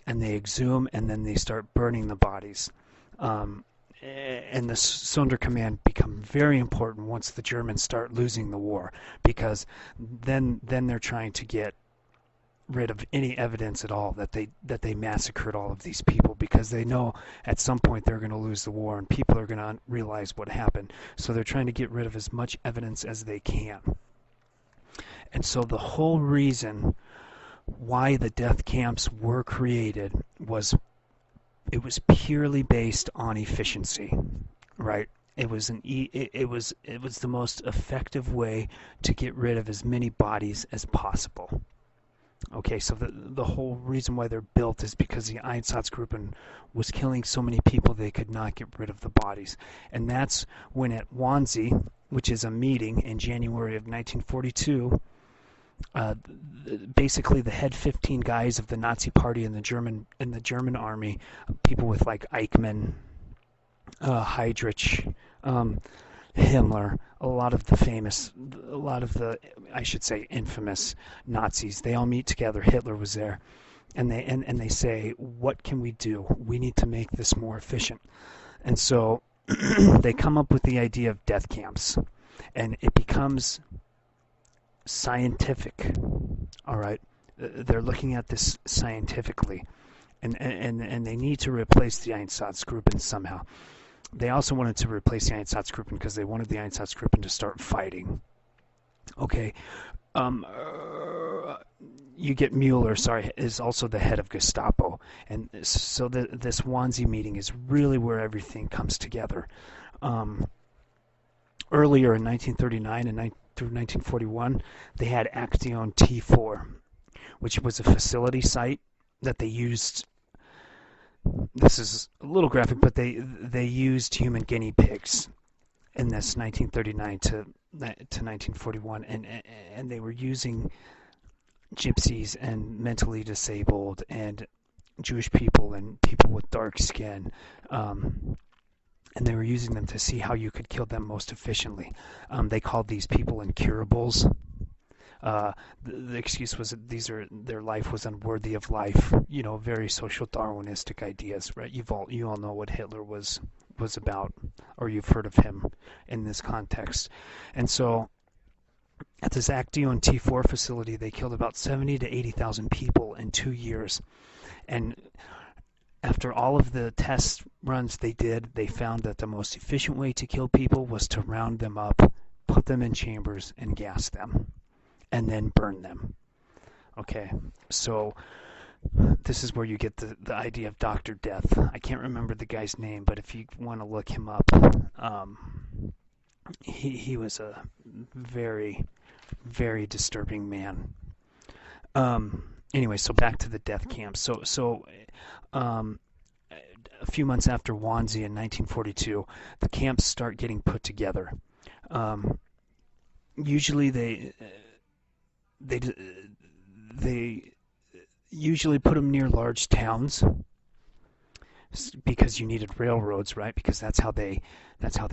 and they exhume and then they start burning the bodies. Um, and the Sonderkommando become very important once the Germans start losing the war, because then they're trying to get rid of any evidence at all that they massacred all of these people, because they know at some point they're going to lose the war and people are going to realize what happened. So they're trying to get rid of as much evidence as they can. And so the whole reason why the death camps were created was it was purely based on efficiency, right? It was the most effective way to get rid of as many bodies as possible. Okay, so the whole reason why they're built is because the Einsatzgruppen was killing so many people they could not get rid of the bodies. And that's when at Wannsee, which is a meeting in January of 1942, basically the head 15 guys of the Nazi Party in the German army, people with like Eichmann, Heydrich, Himmler, a lot of the I should say infamous Nazis, they all meet together. Hitler was there, and they say, what can we do? We need to make this more efficient. And so they come up with the idea of death camps, and it becomes scientific. All right, they're looking at this scientifically, and they need to replace the Einsatzgruppen somehow. They also wanted to replace the Einsatzgruppen because they wanted the Einsatzgruppen to start fighting. Okay, you get Mueller, is also the head of Gestapo, and so this Wannsee meeting is really where everything comes together. Earlier in 1939 and through 1941, they had Action T4, which was a facility site that they used. This is a little graphic, but they used human guinea pigs in this 1939 to 1941, and they were using gypsies and mentally disabled and Jewish people and people with dark skin, and they were using them to see how you could kill them most efficiently. They called these people incurables. The excuse was that their life was unworthy of life. Very social Darwinistic ideas, right? You all know what Hitler was about, or you've heard of him in this context. And so, at this Action T4 facility, they killed about 70 to 80,000 people in 2 years. And after all of the test runs they did, they found that the most efficient way to kill people was to round them up, put them in chambers, and gas them, and then burn them. Okay, so this is where you get the idea of Dr. Death. I can't remember the guy's name, but if you want to look him up, he was a very, very disturbing man. Anyway, so back to the death camp. So a few months after Wannsee in 1942, the camps start getting put together. Usually they usually put them near large towns because you needed railroads, right? Because that's how they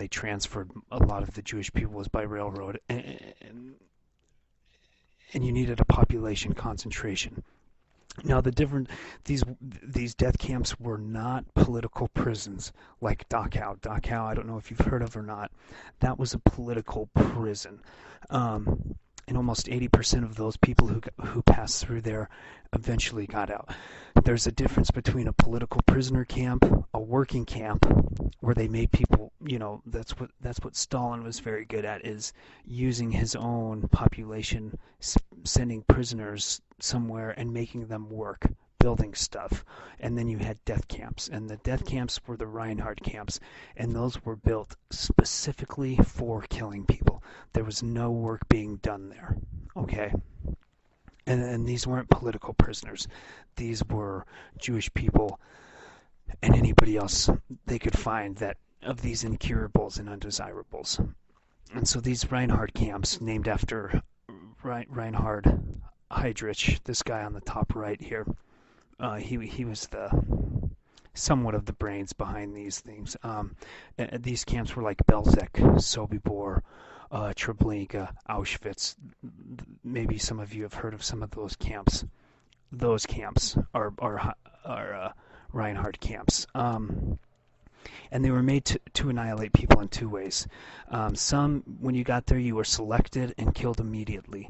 transferred a lot of the Jewish people, was by railroad, and you needed a population concentration. Now these death camps were not political prisons like Dachau. Dachau, I don't know if you've heard of or not. That was a political prison. And almost 80% of those people who passed through there eventually got out. There's a difference between a political prisoner camp, a working camp, where they made people, that's what Stalin was very good at, is using his own population, sending prisoners somewhere and making them work, building stuff. And then you had death camps, and the death camps were the Reinhard camps, and those were built specifically for killing people. There was no work being done there, okay? And these weren't political prisoners. These were Jewish people and anybody else they could find that these incurables and undesirables. And so these Reinhard camps, named after Reinhard Heydrich, this guy on the top right here, he was the somewhat of the brains behind these things. These camps were like Belzec, Sobibor, Treblinka, Auschwitz. Maybe some of you have heard of some of those camps. Those camps are Reinhard camps. And they were made to annihilate people in two ways. Some, when you got there, you were selected and killed immediately.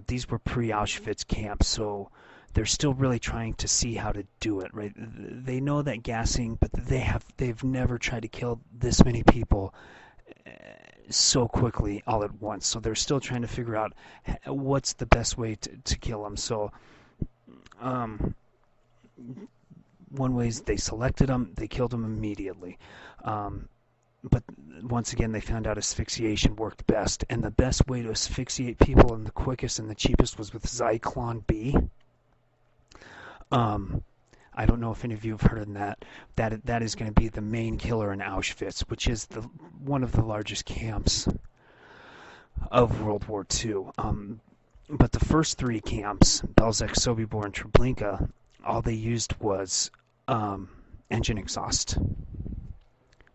These were pre-Auschwitz camps, so they're still really trying to see how to do it. Right? They know that gassing, but they've never tried to kill this many people so quickly all at once. So they're still trying to figure out what's the best way to kill them. So one way is they selected them, they killed them immediately. But once again, they found out asphyxiation worked best. And the best way to asphyxiate people and the quickest and the cheapest was with Zyklon B. I don't know if any of you have heard of that. That is going to be the main killer in Auschwitz, which is one of the largest camps of World War II. But the first three camps, Belzec, Sobibor, and Treblinka, all they used was engine exhaust,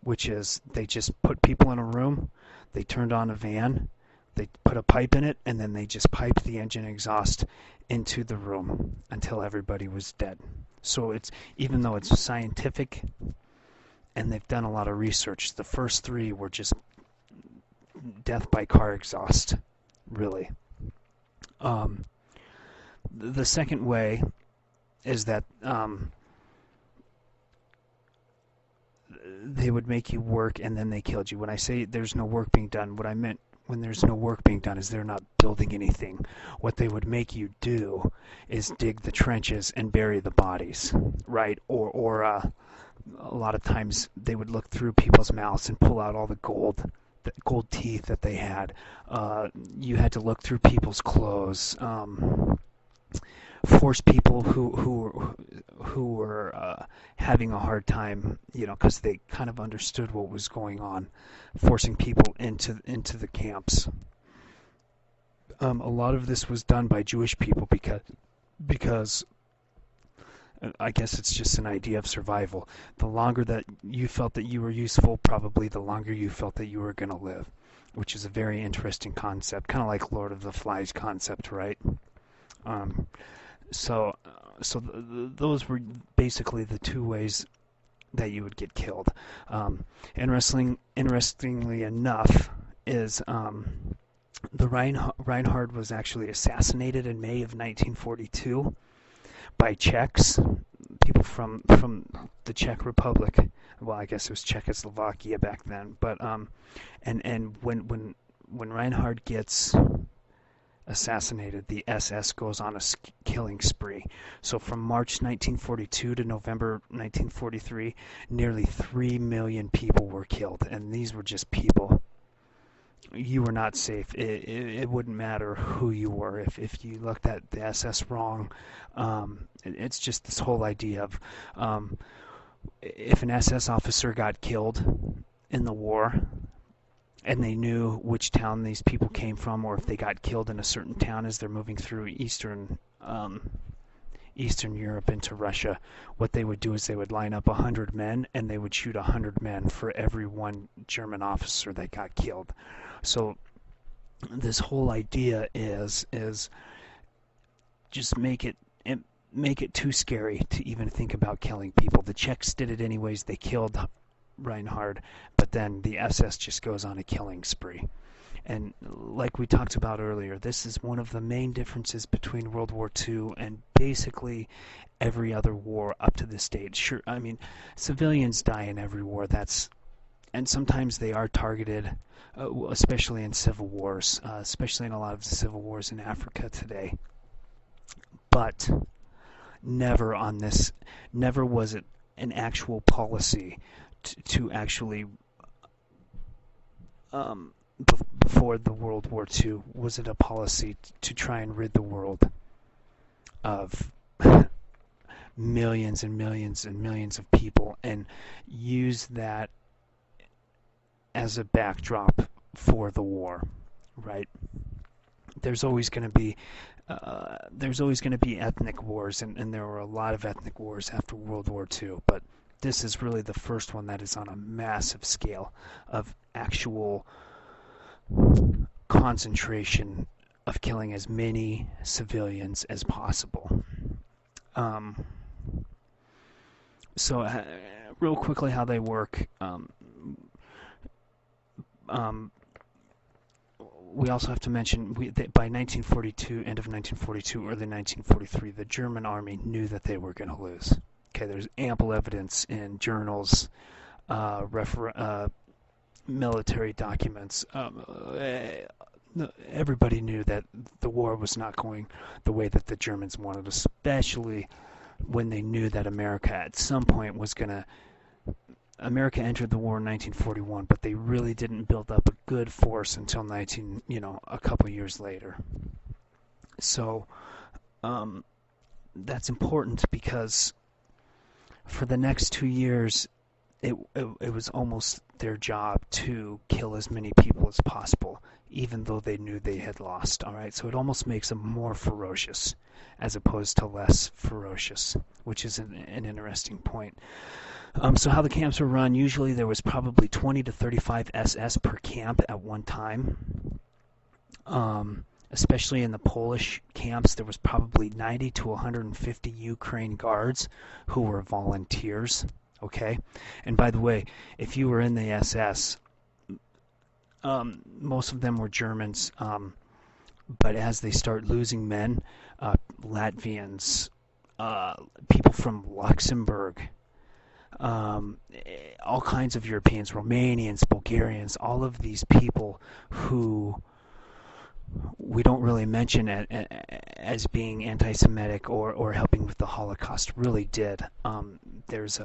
which is they just put people in a room, they turned on a van, they put a pipe in it, and then they just piped the engine exhaust into the room until everybody was dead. So it's, even though it's scientific and they've done a lot of research, the first three were just death by car exhaust, really. The second way is that they would make you work and then they killed you. When I say there's no work being done, what I meant when there's no work being done is they're not building anything. What they would make you do is dig the trenches and bury the bodies, right? Or a lot of times they would look through people's mouths and pull out all the gold teeth that they had. You had to look through people's clothes. Force people who were having a hard time, because they kind of understood what was going on, forcing people into the camps. A lot of this was done by Jewish people because I guess it's just an idea of survival. The longer that you felt that you were useful, probably the longer you felt that you were going to live, which is a very interesting concept, kind of like Lord of the Flies concept, right? So those were basically the two ways that you would get killed. Interestingly enough, is the Reinhard was actually assassinated in May of 1942 by Czechs, people from the Czech Republic. Well, I guess it was Czechoslovakia back then. But and when Reinhard gets assassinated, the SS goes on a killing spree. So from March 1942 to November 1943, nearly 3 million people were killed, and these were just people. You were not safe. It wouldn't matter who you were. If you looked at the SS wrong, it's just this whole idea of if an SS officer got killed in the war, and they knew which town these people came from, or if they got killed in a certain town as they're moving through Eastern Europe into Russia, what they would do is they would line up 100 men, and they would shoot 100 men for every one German officer that got killed. So this whole idea is just make it too scary to even think about killing people. The Czechs did it anyways. They killed Reinhard, but then the SS just goes on a killing spree. And like we talked about earlier, this is one of the main differences between World War II and basically every other war up to this date. Sure, I mean, civilians die in every war, and sometimes they are targeted, especially in civil wars, especially in a lot of the civil wars in Africa today. But never was it an actual policy to actually, before the World War II, was it a policy to try and rid the world of millions and millions and millions of people and use that as a backdrop for the war, right? There's always going to be ethnic wars, and there were a lot of ethnic wars after World War II, but this is really the first one that is on a massive scale of actual concentration of killing as many civilians as possible. Um, so, real quickly, how they work. Um, we also have to mention by 1942, end of 1942, early 1943, the German army knew that they were going to lose. Okay, there's ample evidence in journals, military documents. Everybody knew that the war was not going the way that the Germans wanted, especially when they knew that America at some point was going to. America entered the war in 1941, but they really didn't build up a good force until a couple years later. So that's important because for the next 2 years, it was almost their job to kill as many people as possible, even though they knew they had lost. All right, so it almost makes them more ferocious as opposed to less ferocious, which is an interesting point. So how the camps were run, usually there was probably 20 to 35 SS per camp at one time. Especially in the Polish camps, there was probably 90 to 150 Ukraine guards who were volunteers. Okay, and by the way, if you were in the SS, most of them were Germans, but as they start losing men, Latvians, people from Luxembourg, all kinds of Europeans, Romanians, Bulgarians, all of these people who we don't really mention as being anti-Semitic or helping with the Holocaust really did. There's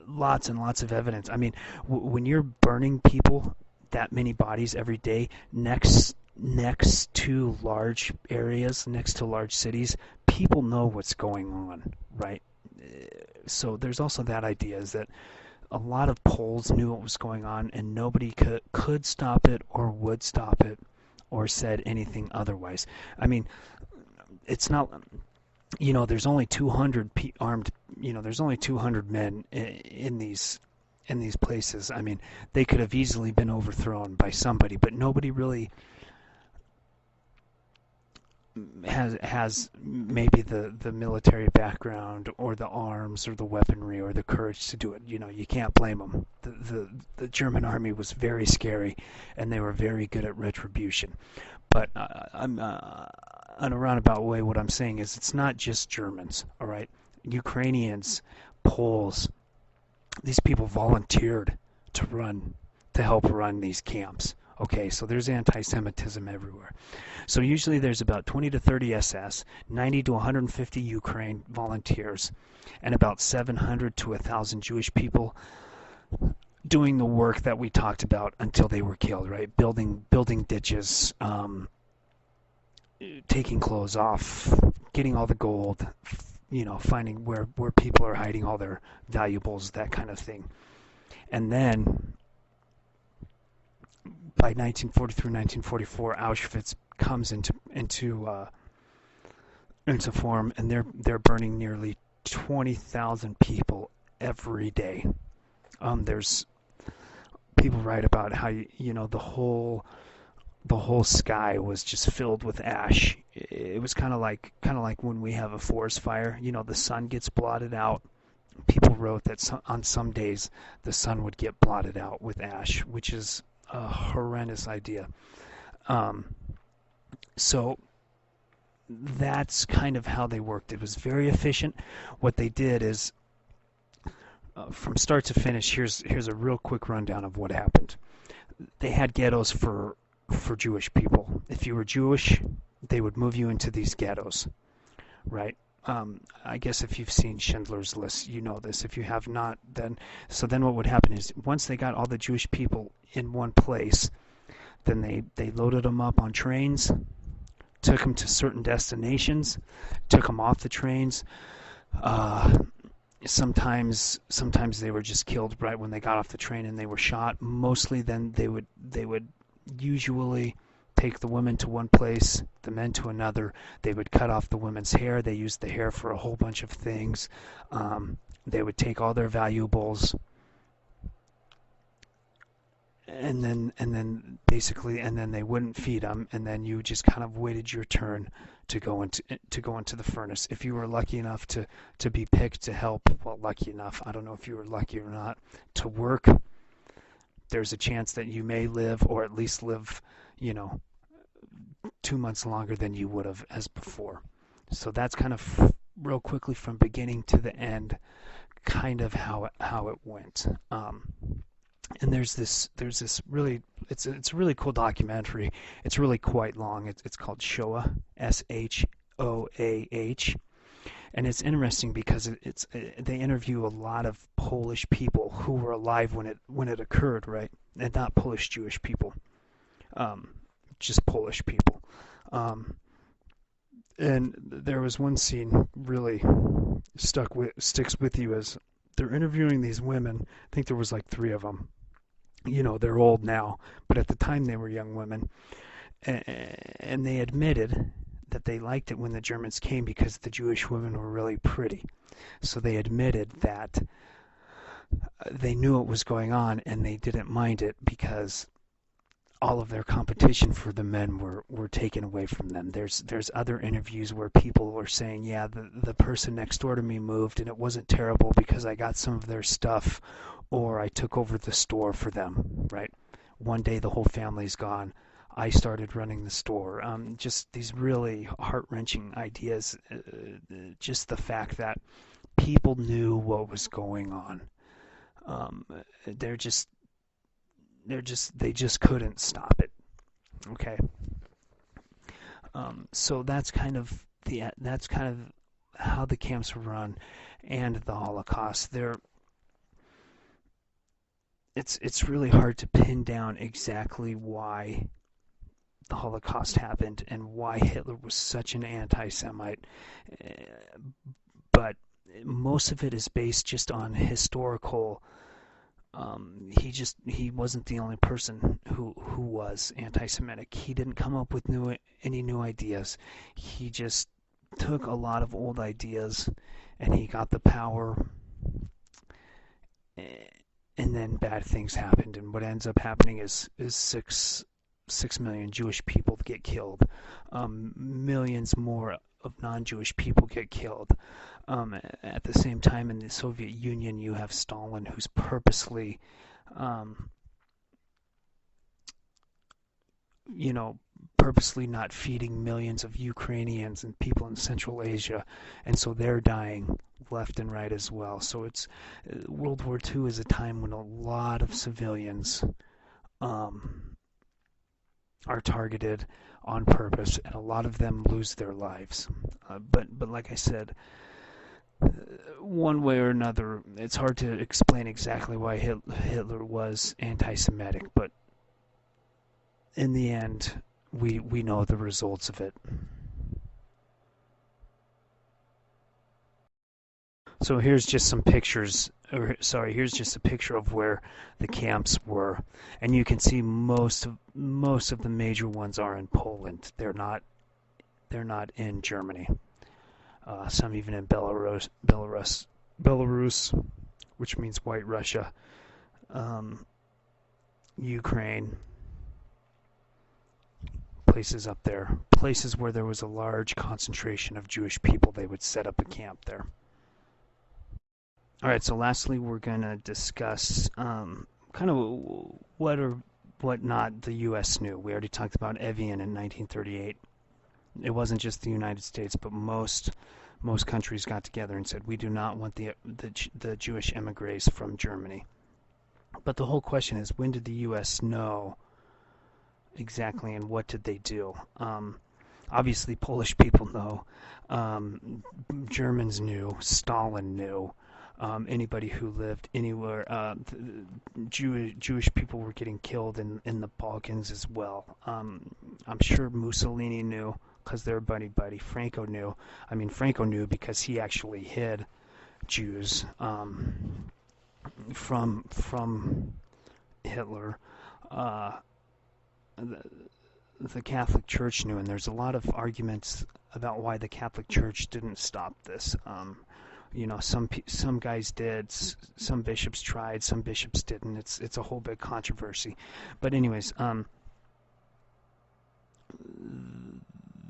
lots and lots of evidence. I mean, when you're burning people, that many bodies every day next to large areas, next to large cities, people know what's going on, right? So there's also that idea is that a lot of Poles knew what was going on, and nobody could stop it or would stop it or said anything otherwise. I mean, it's not, there's only 200 armed, there's only 200 men in these places. I mean, they could have easily been overthrown by somebody, but nobody really has maybe the military background or the arms or the weaponry or the courage to do it. You can't blame them. The German army was very scary, and they were very good at retribution. But I'm in a roundabout way, what I'm saying is it's not just Germans, all right? Ukrainians, Poles, these people volunteered to help run these camps. Okay, so there's anti-Semitism everywhere. So usually there's about 20 to 30 SS, 90 to 150 Ukraine volunteers, and about 700 to 1,000 Jewish people doing the work that we talked about until they were killed, right? Building ditches, taking clothes off, getting all the gold, finding where people are hiding all their valuables, that kind of thing. And then by 1943, 1944, Auschwitz comes into form, and they're burning nearly 20,000 people every day. There's people write about how the whole sky was just filled with ash. It was kind of like when we have a forest fire. The sun gets blotted out. People wrote that on some days the sun would get blotted out with ash, which is a horrendous idea. So that's kind of how they worked. It was very efficient. What they did is, from start to finish, here's a real quick rundown of what happened. They had ghettos for Jewish people. If you were Jewish, they would move you into these ghettos, right? I guess if you've seen Schindler's List, you know this. If you have not, then what would happen is once they got all the Jewish people in one place, then they loaded them up on trains, took them to certain destinations, took them off the trains, Sometimes they were just killed right when they got off the train and they were shot. Mostly then they would usually take the women to one place, the men to another. They would cut off the women's hair. They used the hair for a whole bunch of things. They would take all their valuables, and then basically, and then they wouldn't feed them, and then you just kind of waited your turn to go into the furnace. If you were lucky enough to be picked to help, well, lucky enough, I don't know if you were lucky or not, to work, there's a chance that you may live, or at least live, you know, 2 months longer than you would have as before. So that's kind of real quickly from beginning to the end, kind of how it went. And there's this really, it's a really cool documentary. It's really quite long. It's called Shoah, Shoah, and it's interesting because they interview a lot of Polish people who were alive when it occurred, right? And not Polish Jewish people, um, just Polish people. Um, and there was one scene really sticks with you as they're interviewing these women. I think there was like three of them. They're old now, but at the time they were young women, and they admitted that they liked it when the Germans came because the Jewish women were really pretty. So they admitted that they knew what was going on and they didn't mind it because all of their competition for the men were taken away from them. There's other interviews where people were saying, yeah, the person next door to me moved and it wasn't terrible because I got some of their stuff or I took over the store for them, right? One day the whole family's gone. I started running the store. Just these really heart-wrenching ideas. Just the fact that people knew what was going on. Um, they're just they just couldn't stop it. Okay. So that's kind of how the camps were run, and the Holocaust. It's really hard to pin down exactly why the Holocaust happened and why Hitler was such an anti-Semite, but most of it is based just on historical. He wasn't the only person who was anti-Semitic. He didn't come up with any new ideas. He just took a lot of old ideas, and he got the power, and then bad things happened. And what ends up happening is 6 million Jewish people get killed. Millions more of non-Jewish people get killed. At the same time, in the Soviet Union, you have Stalin, who's um, you know, purposely not feeding millions of Ukrainians and people in Central Asia, and so they're dying left and right as well. So World War II is a time when a lot of civilians um, are targeted on purpose, and a lot of them lose their lives. But like I said, one way or another, it's hard to explain exactly why Hitler was anti-Semitic, but in the end, we know the results of it. So here's just some pictures, or sorry, here's just a picture of where the camps were, and you can see most of the major ones are in Poland. They're not in Germany. Some even in Belarus, which means White Russia, um, Ukraine, places up there, places where there was a large concentration of Jewish people. They would set up a camp there. All right, so lastly, we're going to discuss kind of what or what not the U.S. knew. We already talked about Evian in 1938. It wasn't just the United States, but most countries got together and said, we do not want the Jewish emigres from Germany. But the whole question is, when did the U.S. know exactly, and what did they do? Obviously, Polish people know. Germans knew. Stalin knew. Anybody who lived anywhere, Jewish people were getting killed in the Balkans as well. I'm sure Mussolini knew because they're buddy-buddy. Franco knew. I mean, Franco knew because he actually hid Jews from Hitler. Uh, the, the Catholic Church knew, and there's a lot of arguments about why the Catholic Church didn't stop this. Some guys did, some bishops tried, some bishops didn't. It's a whole big controversy. But anyways,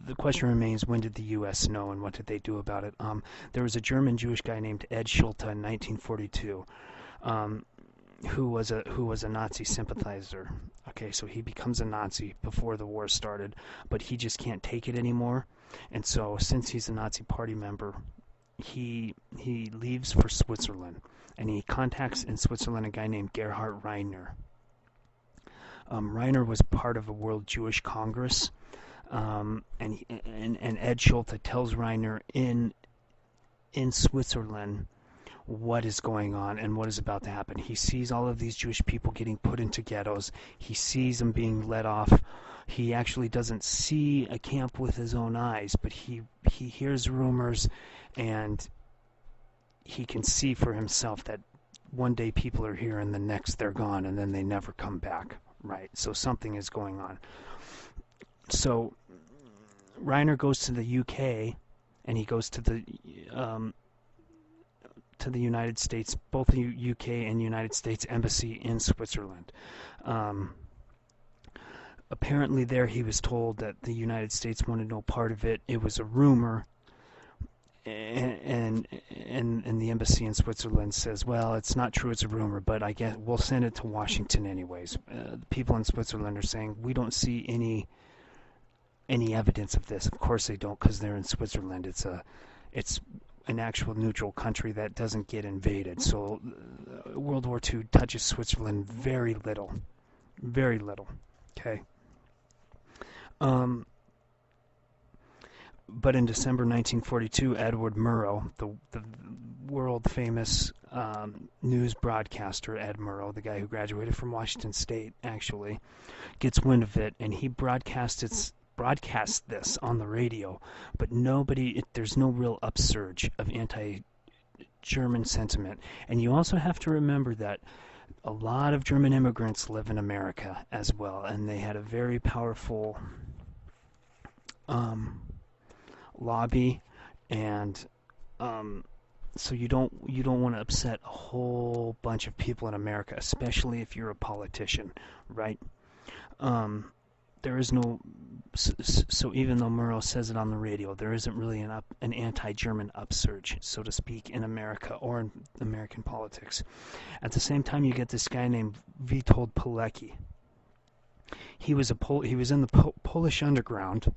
the question remains: when did the U.S. know, and what did they do about it? There was a German Jewish guy named Ed Schulte in 1942. Who was a Nazi sympathizer. Okay, so he becomes a Nazi before the war started, but he just can't take it anymore. And so, since he's a Nazi party member, he leaves for Switzerland, and he contacts in Switzerland a guy named Gerhard Reiner. Reiner was part of a World Jewish Congress, and Ed Schulte tells Reiner in Switzerland what is going on and what is about to happen. He sees all of these Jewish people getting put into ghettos. He sees them being let off. He actually doesn't see a camp with his own eyes, but he hears rumors, and he can see for himself that one day people are here and the next they're gone, and then they never come back, right? So something is going on. So Reiner goes to the UK, and he goes to the United States, both the UK and United States Embassy in Switzerland. Apparently there he was told that the United States wanted no part of it. It was a rumor, and the embassy in Switzerland says, well, it's not true, it's a rumor, but I guess we'll send it to Washington anyways. The people in Switzerland are saying, we don't see any evidence of this. Of course they don't, because they're in Switzerland. It's an actual neutral country that doesn't get invaded. So World War II touches Switzerland very little. Very little. Okay. But in December 1942, Edward Murrow, the world famous news broadcaster, Ed Murrow, the guy who graduated from Washington State, actually, gets wind of it, and he broadcasts this on the radio, but there's no real upsurge of anti-German sentiment. And you also have to remember that a lot of German immigrants live in America as well, and they had a very powerful lobby, and so you don't want to upset a whole bunch of people in America, especially if you're a politician, right? There is no, so even though Murrow says it on the radio, there isn't really an anti-German upsurge, so to speak, in America or in American politics. At the same time, you get this guy named Witold Pilecki. He was in the Polish underground,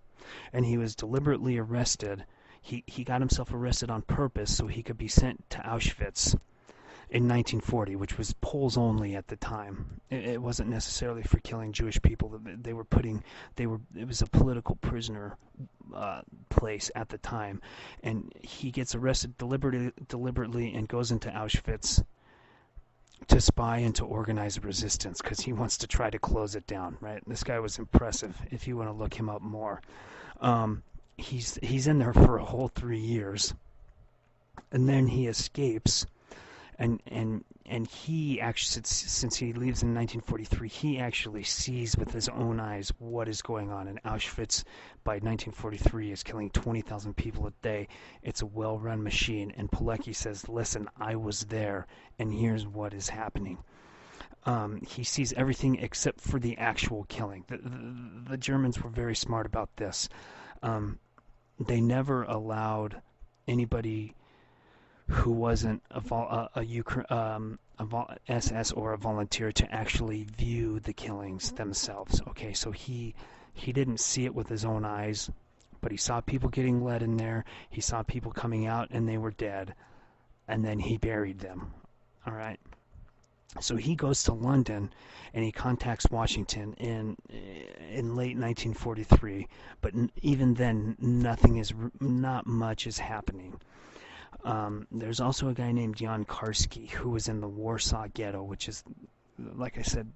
and he was deliberately arrested. He got himself arrested on purpose so he could be sent to Auschwitz in 1940, which was Poles only at the time. It wasn't necessarily for killing Jewish people. It was a political prisoner place at the time, and he gets arrested deliberately and goes into Auschwitz to spy and to organize a resistance, because he wants to try to close it down, right? This guy was impressive if you want to look him up more. He's in there for a whole 3 years, and then he escapes. And he actually, since he leaves in 1943, he actually sees with his own eyes what is going on. And Auschwitz, by 1943, is killing 20,000 people a day. It's a well-run machine. And Pilecki says, listen, I was there, and here's what is happening. He sees everything except for the actual killing. The Germans were very smart about this. They never allowed anybody who wasn't a SS or a volunteer to actually view the killings themselves. Okay, so he didn't see it with his own eyes, but he saw people getting led in there. He saw people coming out and they were dead, and then he buried them. All right. So he goes to London and he contacts Washington in late 1943, but even then not much is happening. There's also a guy named Jan Karski who was in the Warsaw Ghetto, which is, like I said,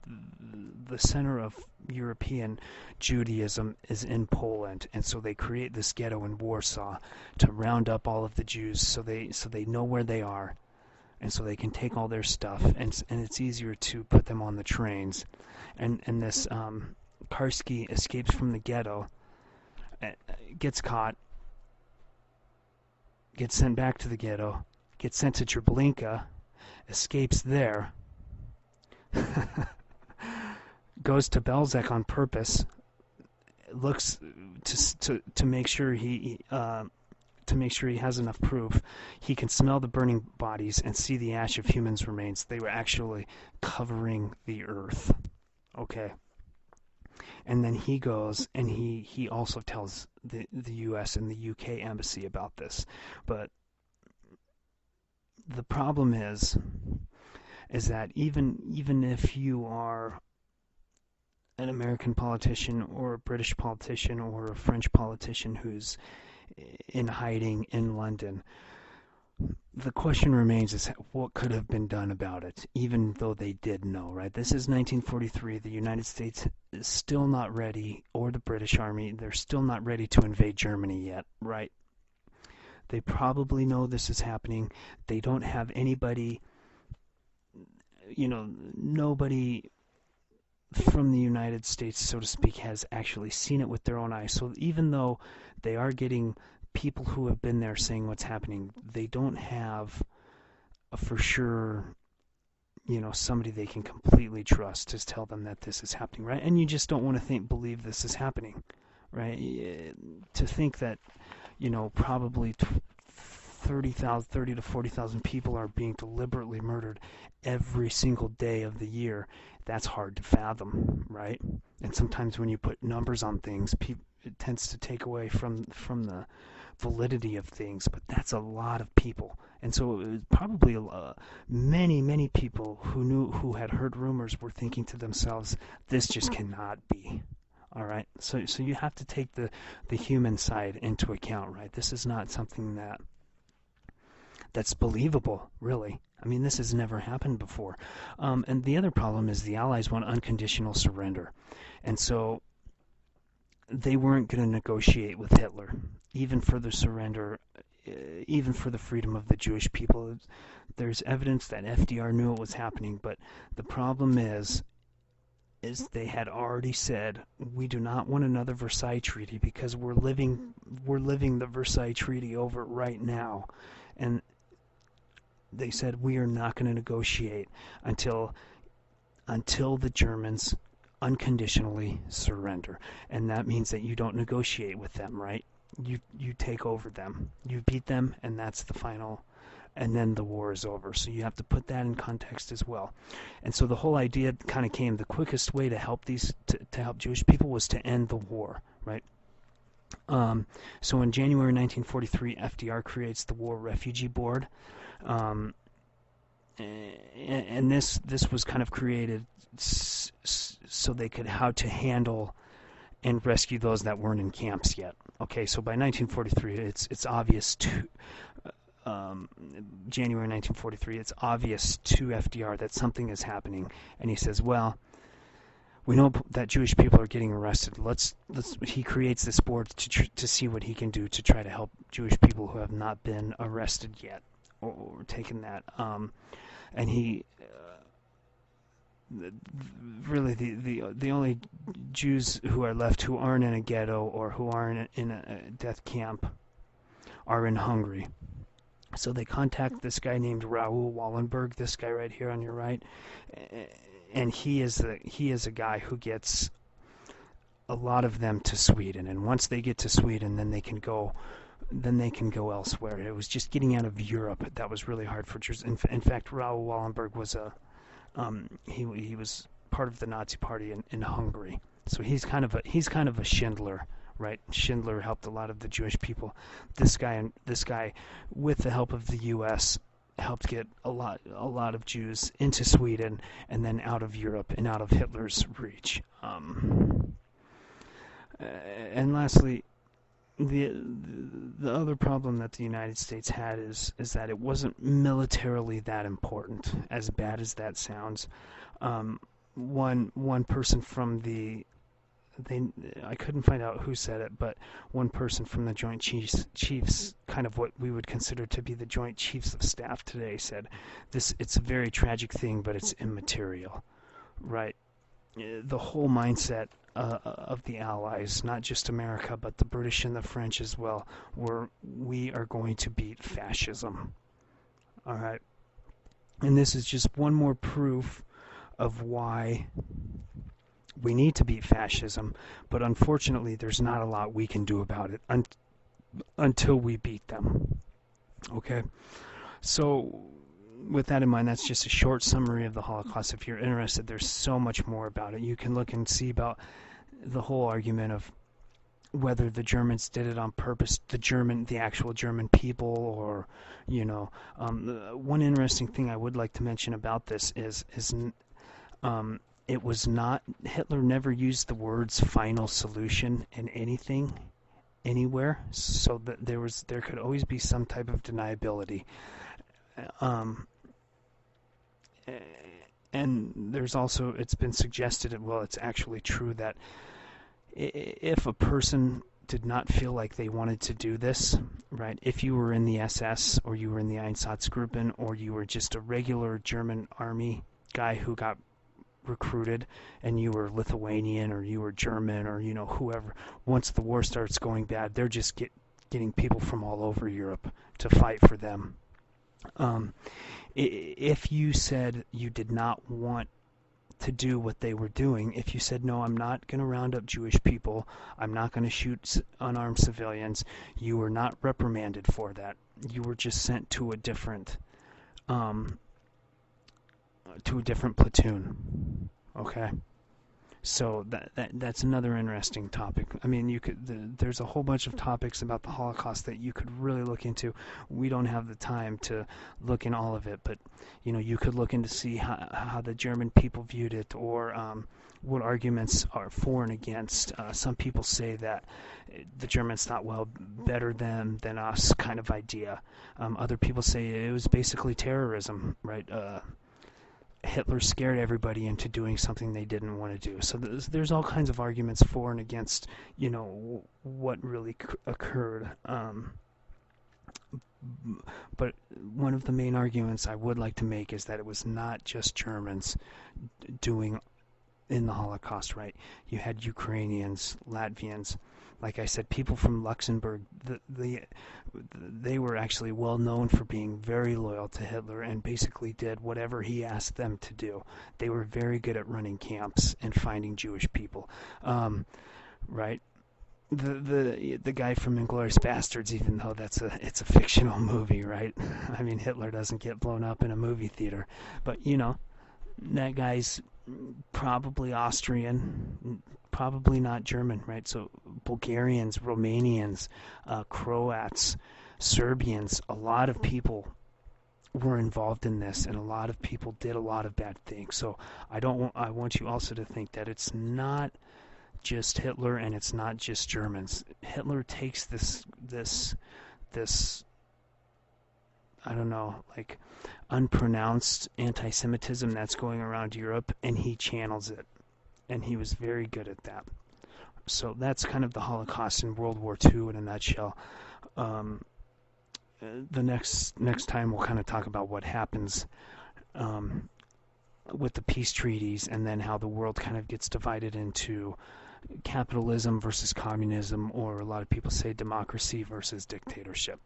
the center of European Judaism is in Poland, and so they create this ghetto in Warsaw to round up all of the Jews, so they know where they are, and so they can take all their stuff, and it's easier to put them on the trains. And this Karski escapes from the ghetto, gets caught, gets sent back to the ghetto, gets sent to Treblinka, escapes there, goes to Belzec on purpose, looks to make sure he has enough proof. He can smell the burning bodies and see the ash of humans' remains. They were actually covering the earth. Okay. And then he goes and he also tells the U.S. and the U.K. embassy about this. But the problem is that even if you are an American politician or a British politician or a French politician who's in hiding in London, the question remains is what could have been done about it, even though they did know, right? This is 1943. The United States is still not ready, or the British Army, they're still not ready to invade Germany yet, right? They probably know this is happening. They don't have anybody, nobody from the United States, so to speak, has actually seen it with their own eyes. So even though they are getting people who have been there saying what's happening, they don't have a for sure, somebody they can completely trust to tell them that this is happening, right? And you just don't want to believe this is happening, right? To think that, probably 30 to 40,000 people are being deliberately murdered every single day of the year, that's hard to fathom, right? And sometimes when you put numbers on things, it tends to take away from the validity of things, but that's a lot of people. And so it was probably many people who had heard rumors were thinking to themselves, this just cannot be. All right, so you have to take the human side into account, right? This is not something that's believable, really. I mean, this has never happened before. And the other problem is the Allies want unconditional surrender. And so they weren't going to negotiate with Hitler, even for the surrender, even for the freedom of the Jewish people. There's evidence that FDR knew it was happening, but the problem is they had already said, we do not want another Versailles Treaty because we're living the Versailles Treaty over right now. And they said, we are not going to negotiate until the Germans unconditionally surrender. And that means that you don't negotiate with them, right? You take over them. You beat them, and that's the final, and then the war is over. So you have to put that in context as well. And so the whole idea kind of came, the quickest way to help to help Jewish people was to end the war, right? So in January 1943, FDR creates the War Refugee Board. And this was kind of created so they could how to handle and rescue those that weren't in camps yet. Okay, so by 1943, it's obvious to January 1943, it's obvious to FDR that something is happening, and he says, well, we know that Jewish people are getting arrested. He creates this board to see what he can do to try to help Jewish people who have not been arrested yet or taken that. And he really the only Jews who are left who aren't in a ghetto or who aren't in a death camp are in Hungary. So they contact this guy named Raoul Wallenberg, this guy right here on your right, and he is a guy who gets a lot of them to Sweden. And once they get to Sweden, then they can go elsewhere. It was just getting out of Europe that was really hard for Jews. In fact, Raoul Wallenberg was he was part of the Nazi Party in Hungary. So he's kind of a Schindler, right? Schindler helped a lot of the Jewish people. This guy, with the help of the U.S., helped get a lot of Jews into Sweden and then out of Europe and out of Hitler's reach. And lastly, the other problem that the United States had is that it wasn't militarily that important, as bad as that sounds. One person from the I couldn't find out who said it, but one person from the Joint Chiefs, kind of what we would consider to be the Joint Chiefs of Staff today, said it's a very tragic thing, but it's immaterial, right? The whole mindset of the Allies, not just America, but the British and the French as well, were we are going to beat fascism. All right. And this is just one more proof of why we need to beat fascism, but unfortunately there's not a lot we can do about it until we beat them. Okay? So with that in mind, that's just a short summary of the Holocaust. If you're interested, there's so much more about it. You can look and see about the whole argument of whether the Germans did it on purpose, the actual German people, or, one interesting thing I would like to mention about this is it was not, Hitler never used the words final solution in anything, anywhere, so that there could always be some type of deniability. And there's also, it's been suggested, well, it's actually true that if a person did not feel like they wanted to do this, right, if you were in the SS or you were in the Einsatzgruppen or you were just a regular German army guy who got recruited and you were Lithuanian or you were German or whoever, once the war starts going bad, they're just getting people from all over Europe to fight for them. If you said you did not want to do what they were doing, if you said, no, I'm not going to round up Jewish people, I'm not going to shoot unarmed civilians, you were not reprimanded for that. You were just sent to a different platoon. Okay? So that's another interesting topic. I mean, there's a whole bunch of topics about the Holocaust that you could really look into. We don't have the time to look in all of it, but you could look into see how the German people viewed it, or what arguments are for and against. Some people say that the Germans thought, well, better them than us kind of idea. Other people say it was basically terrorism, right? Hitler scared everybody into doing something they didn't want to do. So there's all kinds of arguments for and against, what really occurred. But one of the main arguments I would like to make is that it was not just Germans doing in the Holocaust, right? You had Ukrainians, Latvians, like I said, people from Luxembourg. They were actually well known for being very loyal to Hitler and basically did whatever he asked them to do. They were very good at running camps and finding Jewish people, right? The guy from Inglourious Bastards, even though it's a fictional movie, right? I mean, Hitler doesn't get blown up in a movie theater, but that guy's probably Austrian, probably not German, right? So Bulgarians, Romanians, Croats, Serbians, a lot of people were involved in this, and a lot of people did a lot of bad things. So I want you also to think that it's not just Hitler and it's not just Germans. Hitler takes this I don't know, like unpronounced anti-Semitism that's going around Europe, and he channels it. And he was very good at that. So that's kind of the Holocaust and World War II in a nutshell. The next time we'll kind of talk about what happens with the peace treaties, and then how the world kind of gets divided into capitalism versus communism, or a lot of people say democracy versus dictatorship.